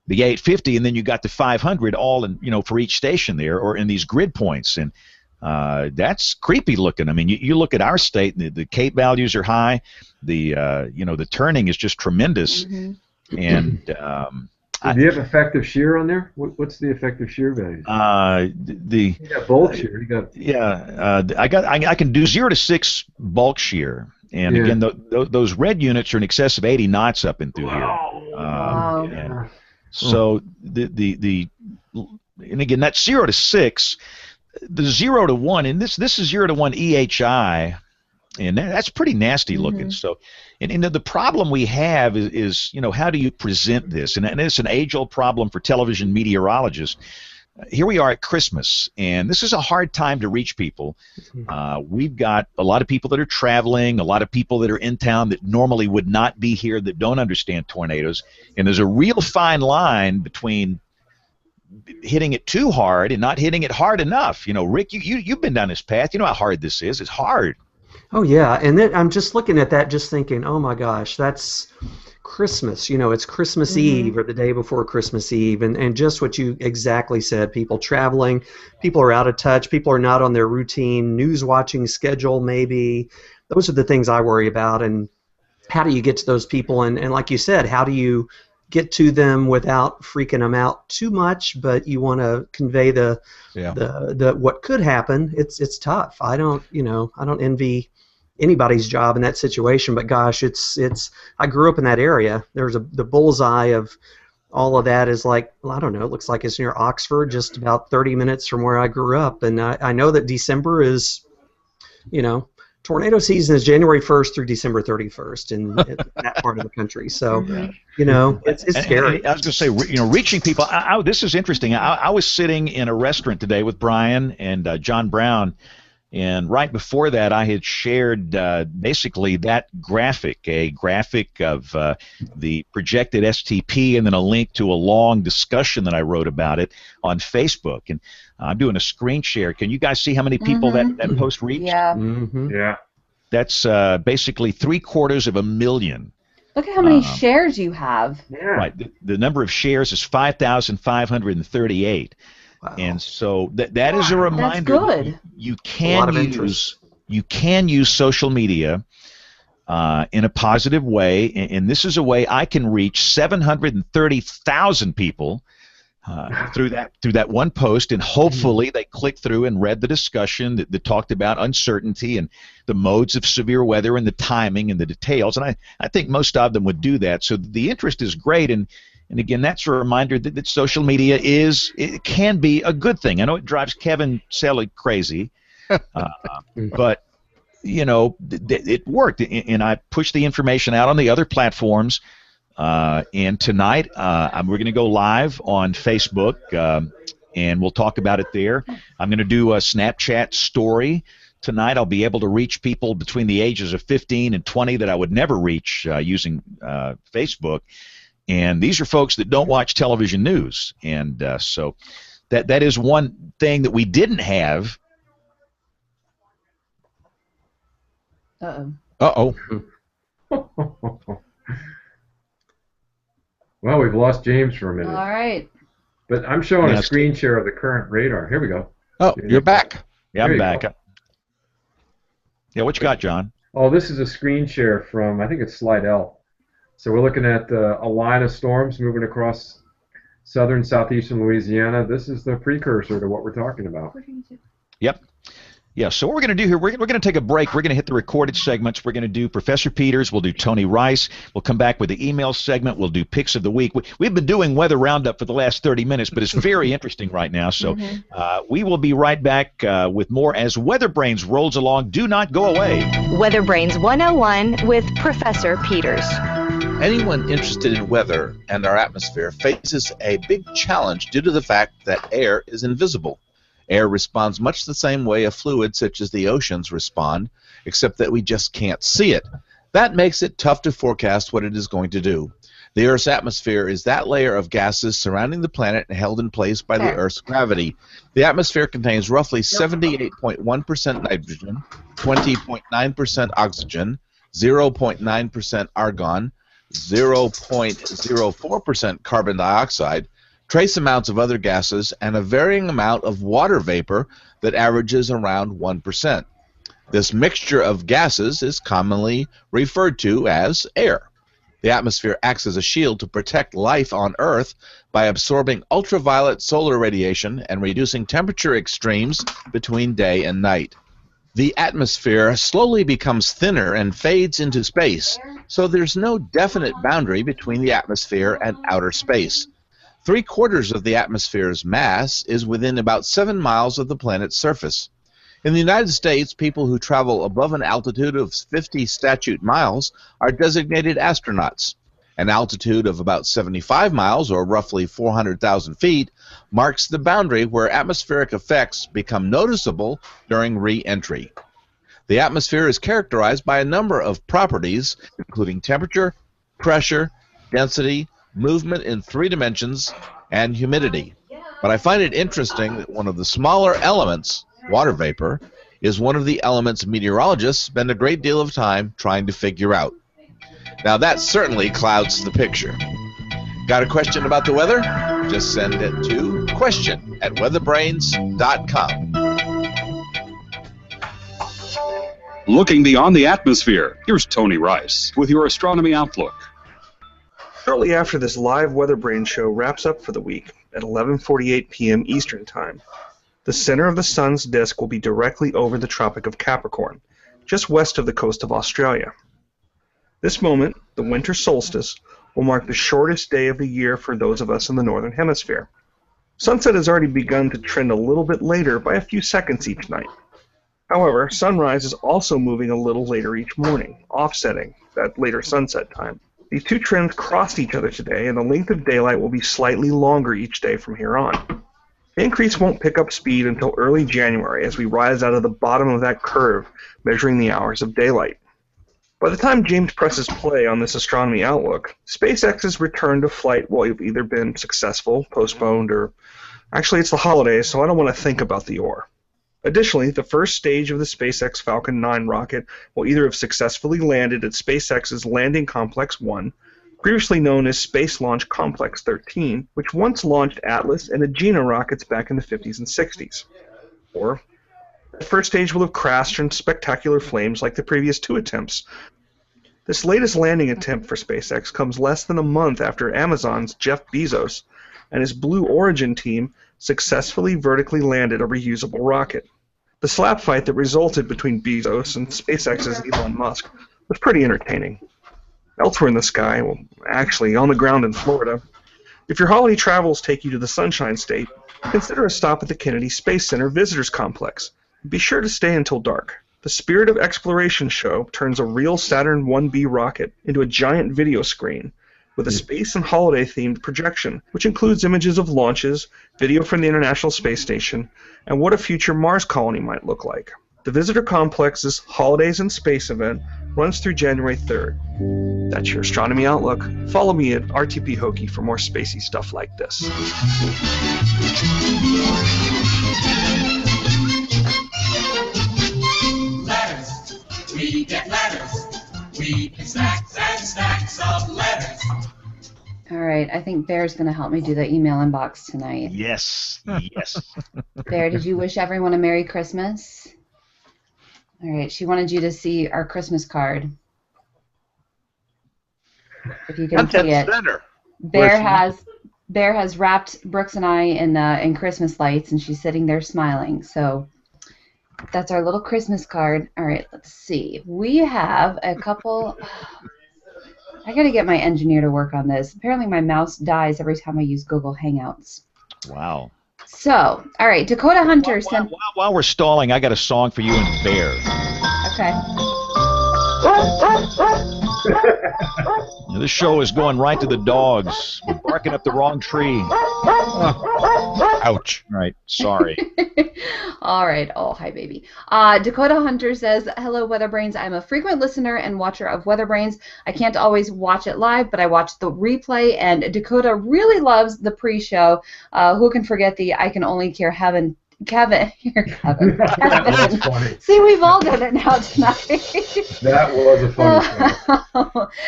the 850, and then you got the 500, all in for each station there, or in these grid points. And that's creepy looking. I mean, you look at our state, the CAPE values are high. The turning is just tremendous. And do you have effective shear on there? What's the effective shear value? You got bulk shear. I can do 0 to 6 bulk shear, and again, those red units are in excess of 80 knots up and through here. Wow. So and again, that's 0 to 6. The 0 to 1, and this is 0 to 1 EHI, and that's pretty nasty looking. So, and the problem we have is how do you present this? And it's an age-old problem for television meteorologists. Here we are at Christmas, and this is a hard time to reach people. We've got a lot of people that are traveling, a lot of people that are in town that normally would not be here, that don't understand tornadoes, and there's a real fine line between hitting it too hard and not hitting it hard enough. Rick, you've been down this path. You know how hard this is. It's hard. Oh yeah, and then I'm just looking at that, just thinking, oh my gosh, that's Christmas. It's Christmas Eve or the day before Christmas Eve, and just what you exactly said. People traveling, people are out of touch, people are not on their routine news watching schedule. Maybe those are the things I worry about. And how do you get to those people? And like you said, how do you get to them without freaking them out too much, but you want to convey the what could happen. It's tough. I don't envy anybody's job in that situation, but gosh, it's I grew up in that area. There's the bullseye of all of that is like, well, I don't know, it looks like it's near Oxford, just about 30 minutes from where I grew up. And I know that December is, tornado season is January 1st through December 31st in that part of the country. So, it's scary. I was going to say, reaching people. This is interesting. I was sitting in a restaurant today with Brian and John Brown, and right before that, I had shared basically that graphic, a graphic of the projected STP, and then a link to a long discussion that I wrote about it on Facebook. And I'm doing a screen share. Can you guys see how many people that post reached? Yeah. Yeah. That's basically 750,000. Look at how many shares you have. Yeah. Right. The number of shares is 5,538. Wow. And so that is a reminder. That's good. That you can use social media in a positive way, and this is a way I can reach 730,000 people through that one post, and hopefully they clicked through and read the discussion that talked about uncertainty and the modes of severe weather and the timing and the details. And I think most of them would do that. So the interest is great. And again, that's a reminder that social media it can be a good thing. I know it drives Kevin Selly crazy, but it worked, and I pushed the information out on the other platforms. And tonight we're going to go live on Facebook, and we'll talk about it there. I'm going to do a Snapchat story tonight. I'll be able to reach people between the ages of 15 and 20 that I would never reach using Facebook. And these are folks that don't watch television news, and so that is one thing that we didn't have. Uh-oh. Well, we've lost James for a minute. All right. But I'm showing a screen share of the current radar. Here we go. Oh, you're back. Yeah, I'm back. Yeah, what you got, John? Oh, this is a screen share from, I think it's slide L. So we're looking at a line of storms moving across southern, southeastern Louisiana. This is the precursor to what we're talking about. Yep. Yeah, so what we're going to do here, we're going to take a break. We're going to hit the recorded segments. We're going to do Professor Peters. We'll do Tony Rice. We'll come back with the email segment. We'll do Picks of the Week. We've been doing Weather Roundup for the last 30 minutes, but it's very interesting right now. So we will be right back with more as WeatherBrains rolls along. Do not go away. WeatherBrains 101 with Professor Peters. Anyone interested in weather and our atmosphere faces a big challenge due to the fact that air is invisible. Air responds much the same way a fluid such as the oceans respond, except that we just can't see it. That makes it tough to forecast what it is going to do. The Earth's atmosphere is that layer of gases surrounding the planet and held in place by the Earth's gravity. The atmosphere contains roughly 78.1% nitrogen, 20.9% oxygen, 0.9% argon, 0.04% carbon dioxide, trace amounts of other gases, and a varying amount of water vapor that averages around 1%. This mixture of gases is commonly referred to as air. The atmosphere acts as a shield to protect life on Earth by absorbing ultraviolet solar radiation and reducing temperature extremes between day and night. The atmosphere slowly becomes thinner and fades into space, so there's no definite boundary between the atmosphere and outer space. 3/4 of the atmosphere's mass is within about 7 miles of the planet's surface. In the United States, people who travel above an altitude of 50 statute miles are designated astronauts. An altitude of about 75 miles, or roughly 400,000 feet, marks the boundary where atmospheric effects become noticeable during re-entry. The atmosphere is characterized by a number of properties, including temperature, pressure, density, movement in 3 dimensions, and humidity. But I find it interesting that one of the smaller elements, water vapor, is one of the elements meteorologists spend a great deal of time trying to figure out. Now that certainly clouds the picture. Got a question about the weather? Just send it to question@weatherbrains.com. Looking beyond the atmosphere, here's Tony Rice with your Astronomy Outlook. Shortly after this live WeatherBrains show wraps up for the week at 11:48 p.m. Eastern Time, the center of the sun's disk will be directly over the Tropic of Capricorn, just west of the coast of Australia. This moment, the winter solstice, will mark the shortest day of the year for those of us in the Northern Hemisphere. Sunset has already begun to trend a little bit later by a few seconds each night. However, sunrise is also moving a little later each morning, offsetting that later sunset time. These two trends crossed each other today, and the length of daylight will be slightly longer each day from here on. The increase won't pick up speed until early January as we rise out of the bottom of that curve, measuring the hours of daylight. By the time James presses play on this Astronomy Outlook, SpaceX's return to flight will have either been successful, postponed, or actually it's the holidays, so I don't want to think about the or. Additionally, the first stage of the SpaceX Falcon 9 rocket will either have successfully landed at SpaceX's Landing Complex 1, previously known as Space Launch Complex 13, which once launched Atlas and Agena rockets back in the 50s and 60s. Or the first stage will have crashed in spectacular flames like the previous 2 attempts. This latest landing attempt for SpaceX comes less than a month after Amazon's Jeff Bezos and his Blue Origin team successfully vertically landed a reusable rocket. The slap fight that resulted between Bezos and SpaceX's Elon Musk was pretty entertaining. Elsewhere in the sky, well, actually on the ground in Florida, if your holiday travels take you to the Sunshine State, consider a stop at the Kennedy Space Center Visitors Complex. Be sure to stay until dark. The Spirit of Exploration show turns a real Saturn 1B rocket into a giant video screen with a space and holiday-themed projection, which includes images of launches, video from the International Space Station, and what a future Mars colony might look like. The Visitor Complex's Holidays in Space event runs through January 3rd. That's your Astronomy Outlook. Follow me at RTP Hokie for more spacey stuff like this. Letters. We get letters. We get stacks and stacks of letters. All right, I think Bear's going to help me do the email inbox tonight. Yes. Bear, did you wish everyone a Merry Christmas? All right, she wanted you to see our Christmas card. If you can see it. Bear has wrapped Brooks and I in Christmas lights, and she's sitting there smiling. So that's our little Christmas card. All right, let's see. We have a couple. I got to get my engineer to work on this. Apparently my mouse dies every time I use Google Hangouts. Wow. So, all right, Dakota Hunter sent... While we're stalling, I got a song for you and Bear. Okay. This show is going right to the dogs. We're barking up the wrong tree. Ouch. Right, sorry. All right. Oh, hi, baby. Dakota Hunter says, hello, WeatherBrains. I'm a frequent listener and watcher of WeatherBrains. I can't always watch it live, but I watch the replay, and Dakota really loves the pre-show. Who can forget the I Can Only Hear Heaven Kevin. That's funny. See, we've all done it now tonight. That was a funny show.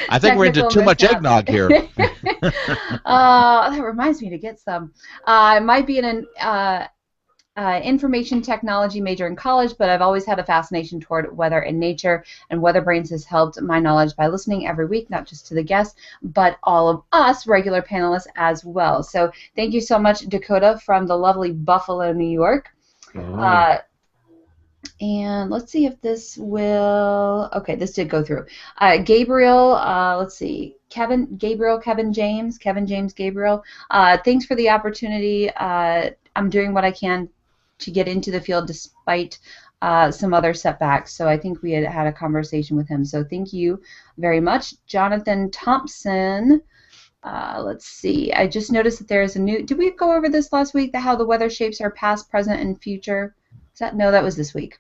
I think we're into too much eggnog here. That reminds me to get some. I might be an information technology major in college, but I've always had a fascination toward weather and nature, and WeatherBrains has helped my knowledge by listening every week, not just to the guests, but all of us regular panelists as well. So thank you so much, Dakota, from the lovely Buffalo, New York. And let's see if this will... Okay, this did go through. Gabriel, let's see. Kevin James, Gabriel. Thanks for the opportunity. I'm doing what I can to get into the field despite some other setbacks. So I think we had a conversation with him. So thank you very much. Jonathan Thompson, let's see. I just noticed that there is a new... Did we go over this last week, how the weather shapes are past, present, and future? No, that was this week.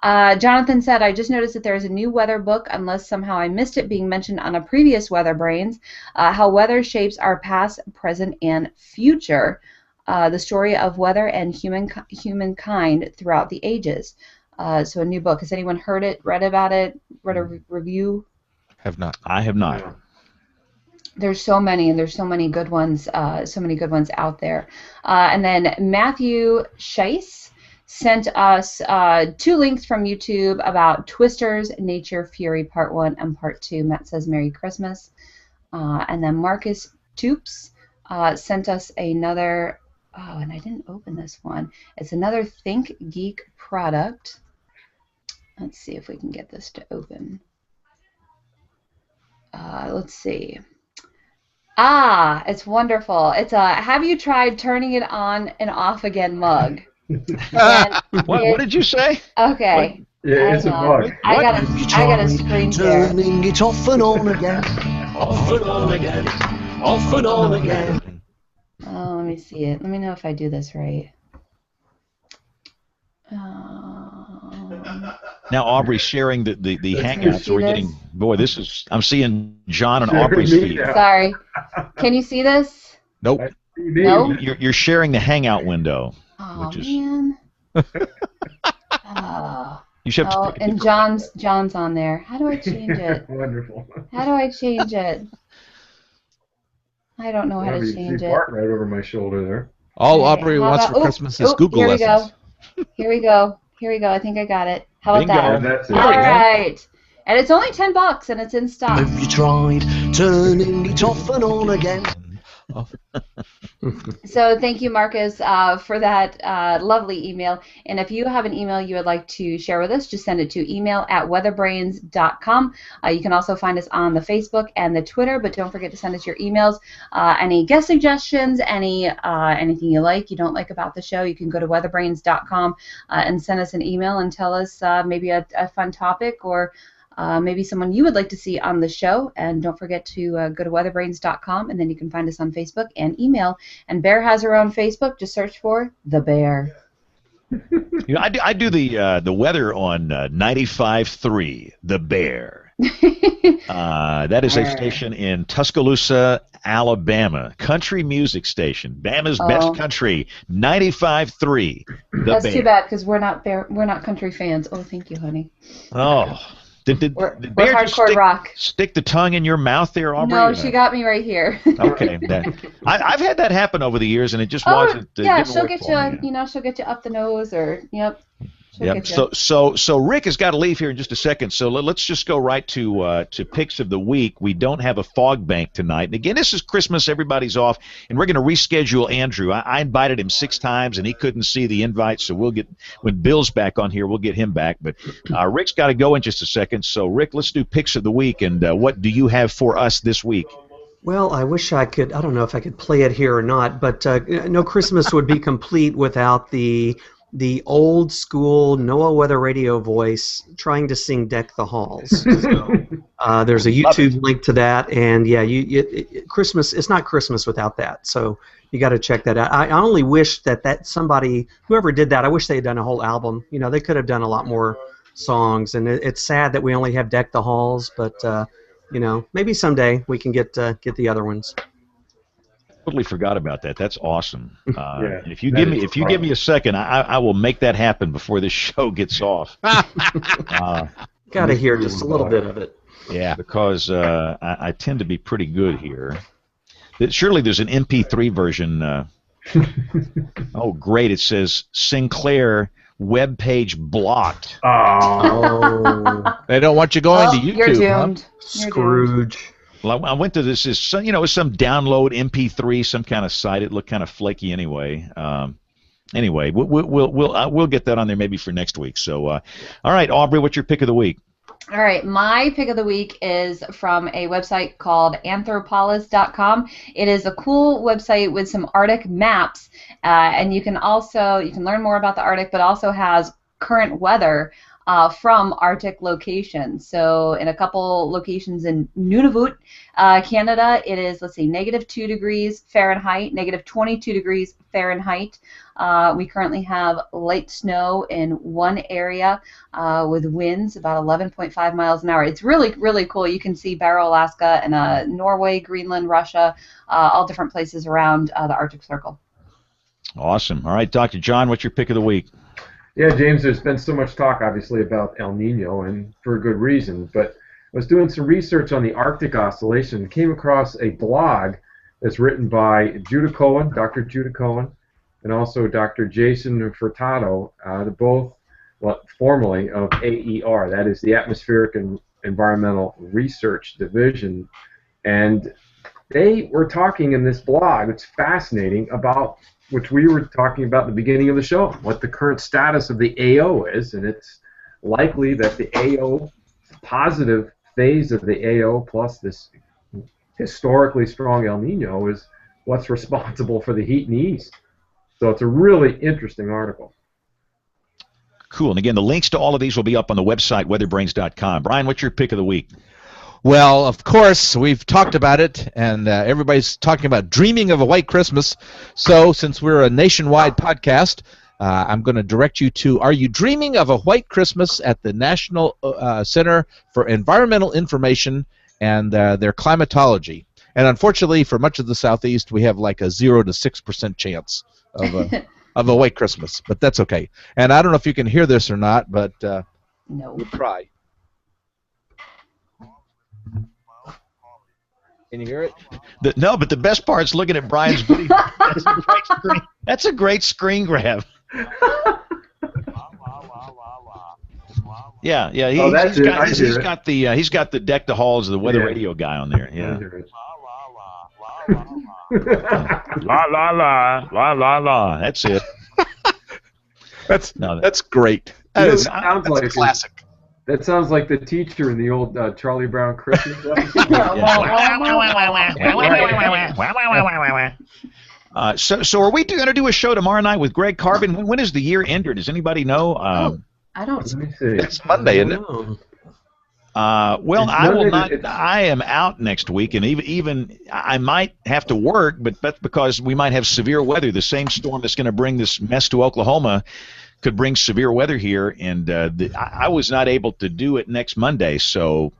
Jonathan said, I just noticed that there is a new weather book, unless somehow I missed it being mentioned on a previous WeatherBrains, how weather shapes our past, present, and future. The story of weather and humankind throughout the ages. So a new book. Has anyone heard it, read about it, read a review? Have not. I have not. There's so many, and there's so many good ones out there. And then Matthew Scheiss sent us 2 links from YouTube about Twisters, Nature, Fury, Part 1 and Part 2. Matt says Merry Christmas. And then Marcus Toops sent us another... Oh, and I didn't open this one. It's another Think Geek product. Let's see if we can get this to open. Let's see. It's wonderful. It's a Have You Tried Turning It On and Off Again mug. What did you say? Okay. Yeah, it's a bug. I got a screen share. Turning it off and on again, off and on again, off and on again. Oh, let me see it. Let me know if I do this right. Now Aubrey's sharing the Hangouts. So we're getting this is I'm seeing John and Aubrey's feed. Sorry. Can you see this? Nope. Nope. You're sharing the Hangout window. Oh man. You should have to and John's on there. How do I change it? Wonderful. How do I change it? I don't know how to change it. Bart right over my shoulder there. All Aubrey wants for Christmas is Google lessons. Here we go. I think I got it. How about that? All right. And it's only $10 and it's in stock. Have you tried turning it off and on again? So thank you, Marcus, for that lovely email. And if you have an email you would like to share with us, just send it to email@weatherbrains.com. You can also find us on the Facebook and the Twitter, but don't forget to send us your emails. Any guest suggestions, anything you like, you don't like about the show, you can go to weatherbrains.com and send us an email and tell us maybe a fun topic or maybe someone you would like to see on the show. And don't forget to go to weatherbrains.com, and then you can find us on Facebook and email. And Bear has her own Facebook. Just search for The Bear. I do the weather on 95.3, The Bear. That is a station in Tuscaloosa, Alabama. Country music station. Bama's best country, 95.3, The Bear. That's too bad because we're not country fans. Oh, thank you, honey. Oh. Did we're Bear just hardcore rock. Stick the tongue in your mouth there, Aubrey? No, she got me right here. Okay. I've had that happen over the years, and it just wasn't. Yeah, she'll get you. She'll get you up the nose, or yep. Yep. So Rick has got to leave here in just a second. So let's just go right to picks of the week. We don't have a fog bank tonight. And again, this is Christmas. Everybody's off, and we're going to reschedule Andrew. I invited him 6 times, and he couldn't see the invite. So when Bill's back on here, we'll get him back. But Rick's got to go in just a second. So Rick, let's do picks of the week. And what do you have for us this week? Well, I wish I could. I don't know if I could play it here or not. But no Christmas would be complete without the old school NOAA Weather Radio voice trying to sing "Deck the Halls." So, there's a YouTube link to that, and yeah, Christmas. It's not Christmas without that. So you got to check that out. I only wish that somebody, whoever did that, I wish they had done a whole album. You know, they could have done a lot more songs, and it's sad that we only have "Deck the Halls," but you know, maybe someday we can get the other ones. Totally forgot about that. That's awesome. Yeah, if you give me a second, I will make that happen before this show gets off. Got to hear just a little bit of it. Yeah, because I tend to be pretty good here. Surely there's an MP3 version. Oh, great! It says Sinclair web page blocked. Oh, they don't want you going to YouTube. You're doomed. Huh? Scrooge. Well, I went to this. Some download MP3, some kind of site. It looked kind of flaky anyway. Anyway, we'll get that on there maybe for next week. So, all right, Aubrey, what's your pick of the week? All right, my pick of the week is from a website called anthropolis.com. It is a cool website with some Arctic maps, and you can learn more about the Arctic, but also has current weather from Arctic locations. So in a couple locations in Nunavut, Canada, it is, -2 degrees Fahrenheit, -22 degrees Fahrenheit. We currently have light snow in one area with winds about 11.5 miles an hour. It's really, really cool. You can see Barrow, Alaska, and Norway, Greenland, Russia, all different places around the Arctic Circle. Awesome. All right, Dr. John, what's your pick of the week? Yeah, James, there's been so much talk, obviously, about El Nino, and for good reason. But I was doing some research on the Arctic Oscillation and came across a blog that's written by Dr. Judah Cohen, and also Dr. Jason Furtado, both formerly of AER, that is the Atmospheric and Environmental Research Division. And they were talking in this blog, it's fascinating, about which we were talking about at the beginning of the show, what the current status of the AO is, and it's likely that the AO, positive phase of the AO plus this historically strong El Nino is what's responsible for the heat in the east. So it's a really interesting article. Cool. And again, the links to all of these will be up on the website, weatherbrains.com. Brian, what's your pick of the week? Well, of course, we've talked about it, and everybody's talking about dreaming of a white Christmas. So since we're a nationwide podcast, I'm going to direct you to Are You Dreaming of a White Christmas at the National Center for Environmental Information and their climatology. And unfortunately, for much of the Southeast, we have like a 0 to 6% chance of a white Christmas, but that's okay. And I don't know if you can hear this or not, but No. we'll try. Can you hear it? No, but the best part is looking at Brian's video. That's a great screen grab. Yeah. He's got the Deck the Halls of the Weather Radio guy on there. Yeah. La la la la la la. That's it. That's great. Sounds like classic. That sounds like the teacher in the old Charlie Brown Christmas episode. So are we going to do a show tomorrow night with Greg Carbon? When is the year ender? Does anybody know? I don't. Let me see. It's Monday, isn't it? Well, I will not. I am out next week, and even I might have to work, but that's because we might have severe weather. The same storm that's going to bring this mess to Oklahoma could bring severe weather here, and I was not able to do it next Monday. So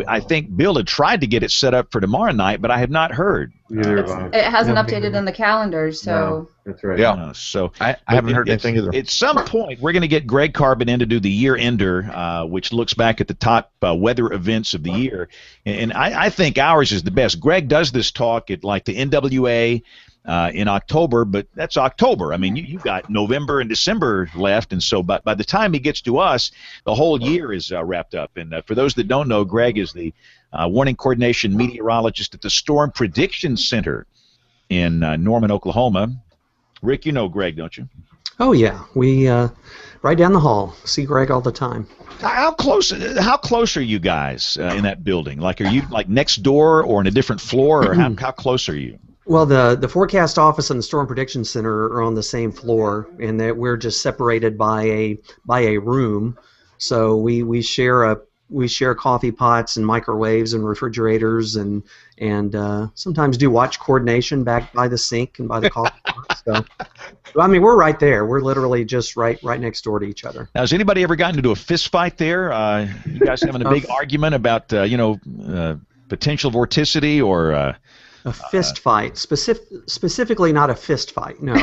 I think Bill had tried to get it set up for tomorrow night, but I have not heard. It hasn't updated in the calendar, so. No, that's right. Yeah. So I haven't heard anything either. At some point, we're going to get Greg Carbon in to do the year ender, which looks back at the top weather events of the year. And I think ours is the best. Greg does this talk at like the NWA in October, but that's October. I mean, you've got November and December left, and so by the time he gets to us, the whole year is wrapped up. And for those that don't know, Greg is the warning coordination meteorologist at the Storm Prediction Center in Norman, Oklahoma. Rick, you know Greg, don't you? Oh yeah, we right down the hall. See Greg all the time. How close are you guys in that building? Like, are you like next door or in a different floor, or how close are you? Well, the forecast office and the storm prediction center are on the same floor, and that we're just separated by a room. So we share coffee pots and microwaves and refrigerators, and sometimes do watch coordination back by the sink and by the coffee pot. So I mean, we're right there. We're literally just right next door to each other. Now, has anybody ever gotten into a fist fight there? You guys having a big argument about potential vorticity or? A fist fight, specifically not a fist fight. No.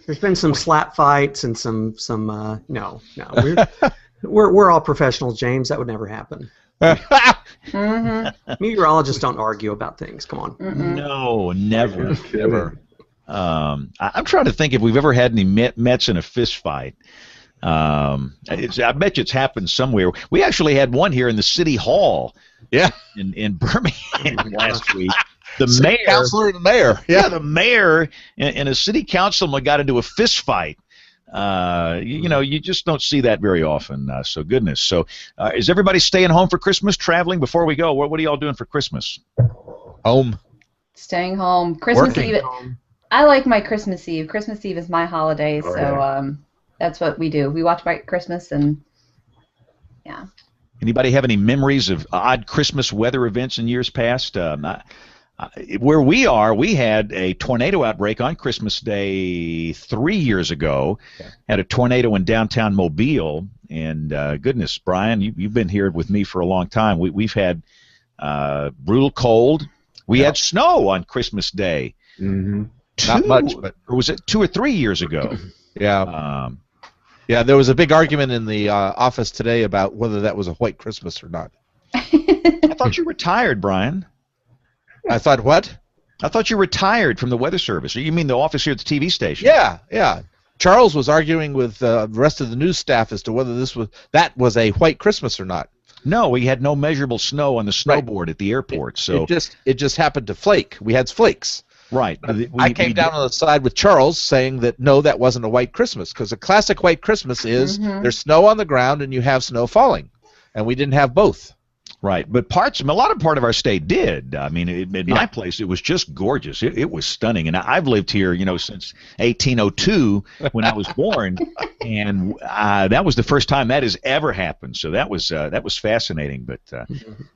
There's been some slap fights and some no. We're all professionals, James. That would never happen. Meteorologists don't argue about things. Come on. No, never, never. I'm trying to think if we've ever had any Mets in a fist fight. I bet you it's happened somewhere. We actually had one here in the city hall. Yeah, in Birmingham last week. The mayor, councilor, the mayor. Yeah, the mayor and a city councilman got into a fist fight. You just don't see that very often. So goodness. So, is everybody staying home for Christmas? Traveling? Before we go, what are y'all doing for Christmas? Home. Staying home. Christmas Working. Eve. I like my Christmas Eve. Christmas Eve is my holiday, so that's what we do. We watch White Christmas and yeah. Anybody have any memories of odd Christmas weather events in years past? Where we are, we had a tornado outbreak on Christmas Day 3 years ago. Had a tornado in downtown Mobile, and goodness, Brian, you've been here with me for a long time. We've had brutal cold. We had snow on Christmas Day. Mm-hmm. Not much, but or was it 2 or 3 years ago? Yeah. Yeah, there was a big argument in the office today about whether that was a white Christmas or not. I thought you retired, Brian. I thought what? I thought you retired from the weather service. Or you mean the office here at the TV station? Yeah. Charles was arguing with the rest of the news staff as to whether that was a white Christmas or not. No, we had no measurable snow on the snowboard at the airport. So it just happened to flake. We had flakes. Right. I came down on the side with Charles saying that no, that wasn't a white Christmas, because a classic white Christmas is there's snow on the ground and you have snow falling, and we didn't have both. Right, but a lot of our state did. I mean, in my place, it was just gorgeous. It was stunning, and I've lived here, since 1802 when I was born, and that was the first time that has ever happened. So that was fascinating. But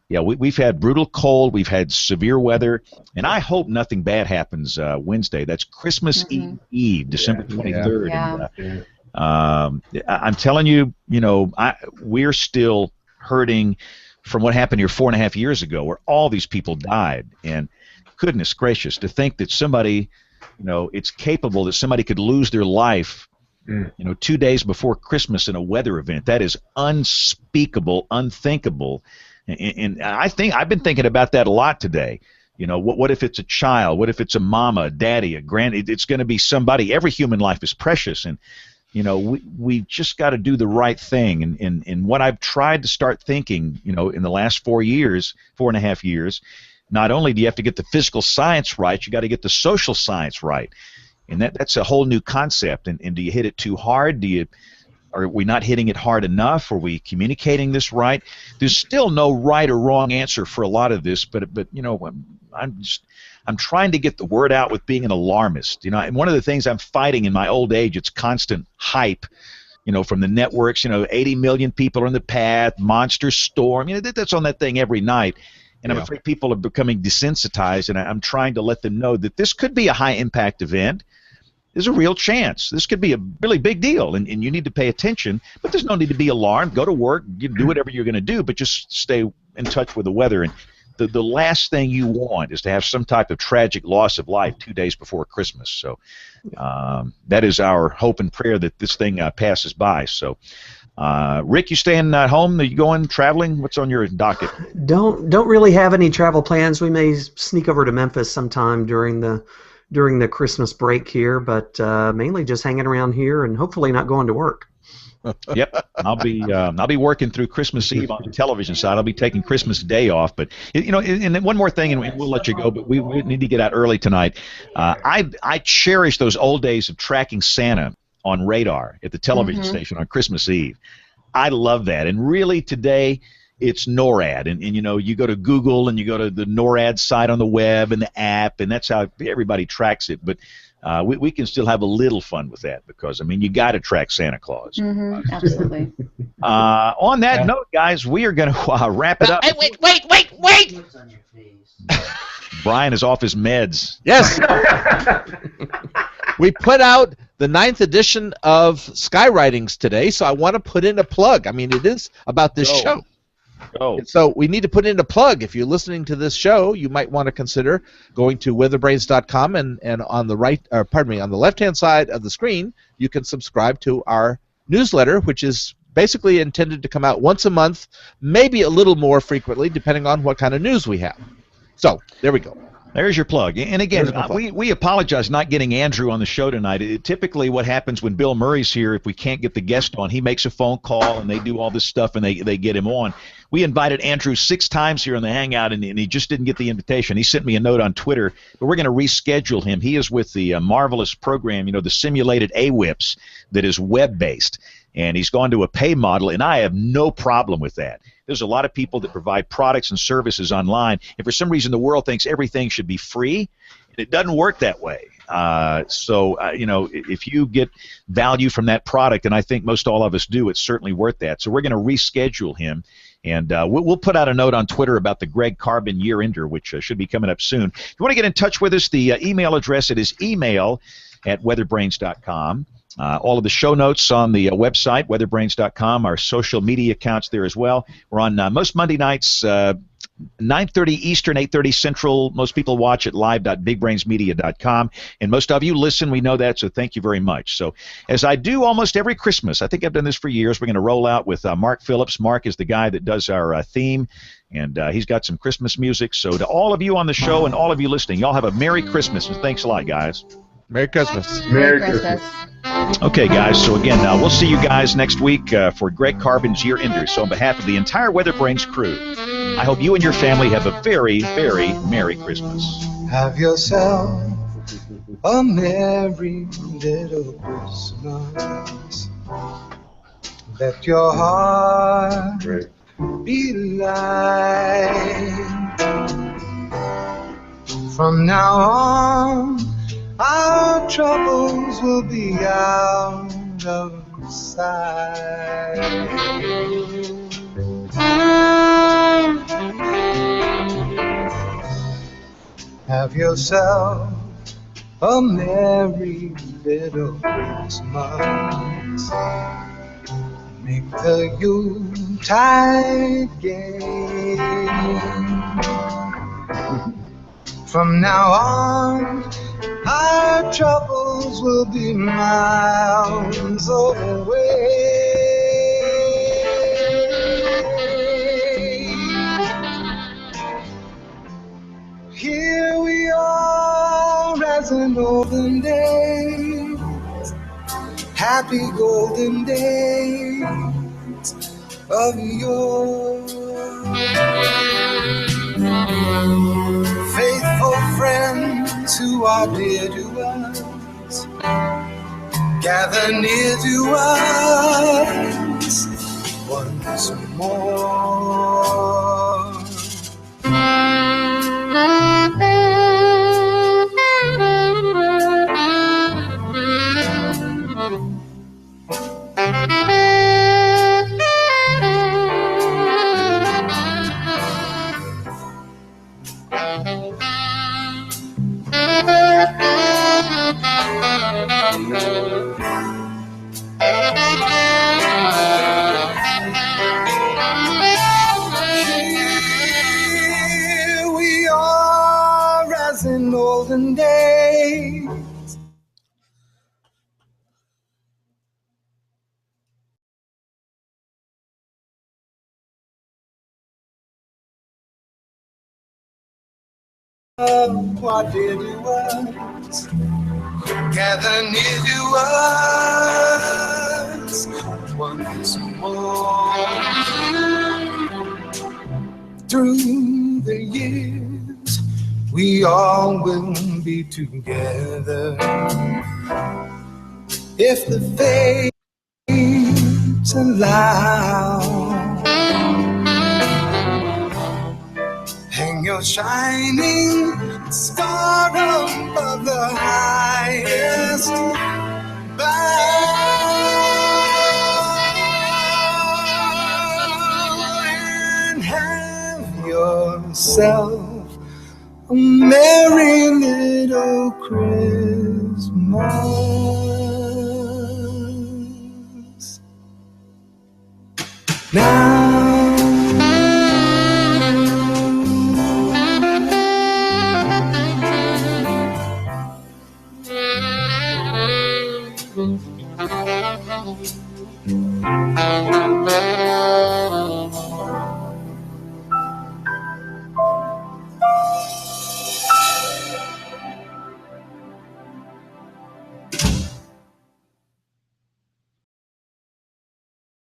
yeah, we've had brutal cold, we've had severe weather, and I hope nothing bad happens Wednesday. That's Christmas Eve, December 23rd. Yeah. And, I'm telling you, we're still hurting from what happened here 4.5 years ago, where all these people died. And goodness gracious, to think that somebody, it's capable that somebody could lose their life, 2 days before Christmas in a weather event. That is unspeakable, unthinkable. And I've been thinking about that a lot today. What if it's a child? What if it's a mama, a daddy, a grand? It's going to be somebody. Every human life is precious, and we just got to do the right thing. And what I've tried to start thinking, in the last 4.5 years, not only do you have to get the physical science right, you got to get the social science right. And that's a whole new concept. And do you hit it too hard? Are we not hitting it hard enough? Are we communicating this right? There's still no right or wrong answer for a lot of this, but I'm trying to get the word out with being an alarmist. And one of the things I'm fighting in my old age, it's constant hype, from the networks. 80 million people are in the path, monster storm. That's on that thing every night. And I'm afraid people are becoming desensitized, and I'm trying to let them know that this could be a high-impact event. There's a real chance. This could be a really big deal, and you need to pay attention. But there's no need to be alarmed. Go to work, do whatever you're going to do, but just stay in touch with the weather. And the last thing you want is to have some type of tragic loss of life 2 days before Christmas. So that is our hope and prayer that this thing passes by. So, Rick, you staying at home? Are you going traveling? What's on your docket? Don't really have any travel plans. We may sneak over to Memphis sometime during the Christmas break here, but mainly just hanging around here and hopefully not going to work. Yep, I'll be working through Christmas Eve on the television side. I'll be taking Christmas Day off, but and one more thing, and we'll let you go. But we need to get out early tonight. I cherish those old days of tracking Santa on radar at the television station on Christmas Eve. I love that, and really today it's NORAD, and you go to Google and you go to the NORAD site on the web and the app, and that's how everybody tracks it. But we can still have a little fun with that because, you got to track Santa Claus. Absolutely. On that note, guys, we are going to wrap it up. Wait! Brian is off his meds. Yes. We put out the 9th edition of Skywritings today, so I want to put in a plug. It is about this show. So we need to put in a plug. If you're listening to this show, you might want to consider going to weatherbrains.com and on the on the left-hand side of the screen, you can subscribe to our newsletter, which is basically intended to come out once a month, maybe a little more frequently, depending on what kind of news we have. So there we go. There's your plug. And again, we apologize not getting Andrew on the show tonight. Typically what happens when Bill Murray's here, if we can't get the guest on, he makes a phone call and they do all this stuff and they get him on. We invited Andrew 6 times here on the Hangout, and he just didn't get the invitation. He sent me a note on Twitter, but we're going to reschedule him. He is with the marvelous program, the simulated AWIPS that is web-based, and he's gone to a pay model, and I have no problem with that. There's a lot of people that provide products and services online, and for some reason the world thinks everything should be free, and it doesn't work that way. If you get value from that product, and I think most all of us do, it's certainly worth that. So we're going to reschedule him, and we'll put out a note on Twitter about the Greg Carbon year-ender, which should be coming up soon. If you want to get in touch with us, the email address, it is email@weatherbrains.com. All of the show notes on the website, weatherbrains.com, our social media accounts there as well. We're on most Monday nights, 9:30 Eastern, 8:30 Central. Most people watch at live.bigbrainsmedia.com, and most of you listen. We know that, so thank you very much. So as I do almost every Christmas, I think I've done this for years, we're going to roll out with Mark Phillips. Mark is the guy that does our theme, and he's got some Christmas music. So to all of you on the show and all of you listening, y'all have a Merry Christmas, and thanks a lot, guys. Merry Christmas. Merry Christmas. Okay, guys, so again, we'll see you guys next week for Greg Carbon's Year Ender. So on behalf of the entire WeatherBrains crew, I hope you and your family have a very, very Merry Christmas. Have yourself a merry little Christmas. Let your heart be light. From now on, our troubles will be out of sight. Have yourself a merry little Christmas. Make the Yuletide gay. From now on, our troubles will be miles away. Here we are as in olden days, happy golden days of yore. Faithful friends who are dear to us, gather near to us once more. Here we are as in olden days. What dear to us, gather near to us once more. Through the years, we all will be together. If the fates allow, hang your shining star above the highest bough and have yourself a merry little Christmas. Now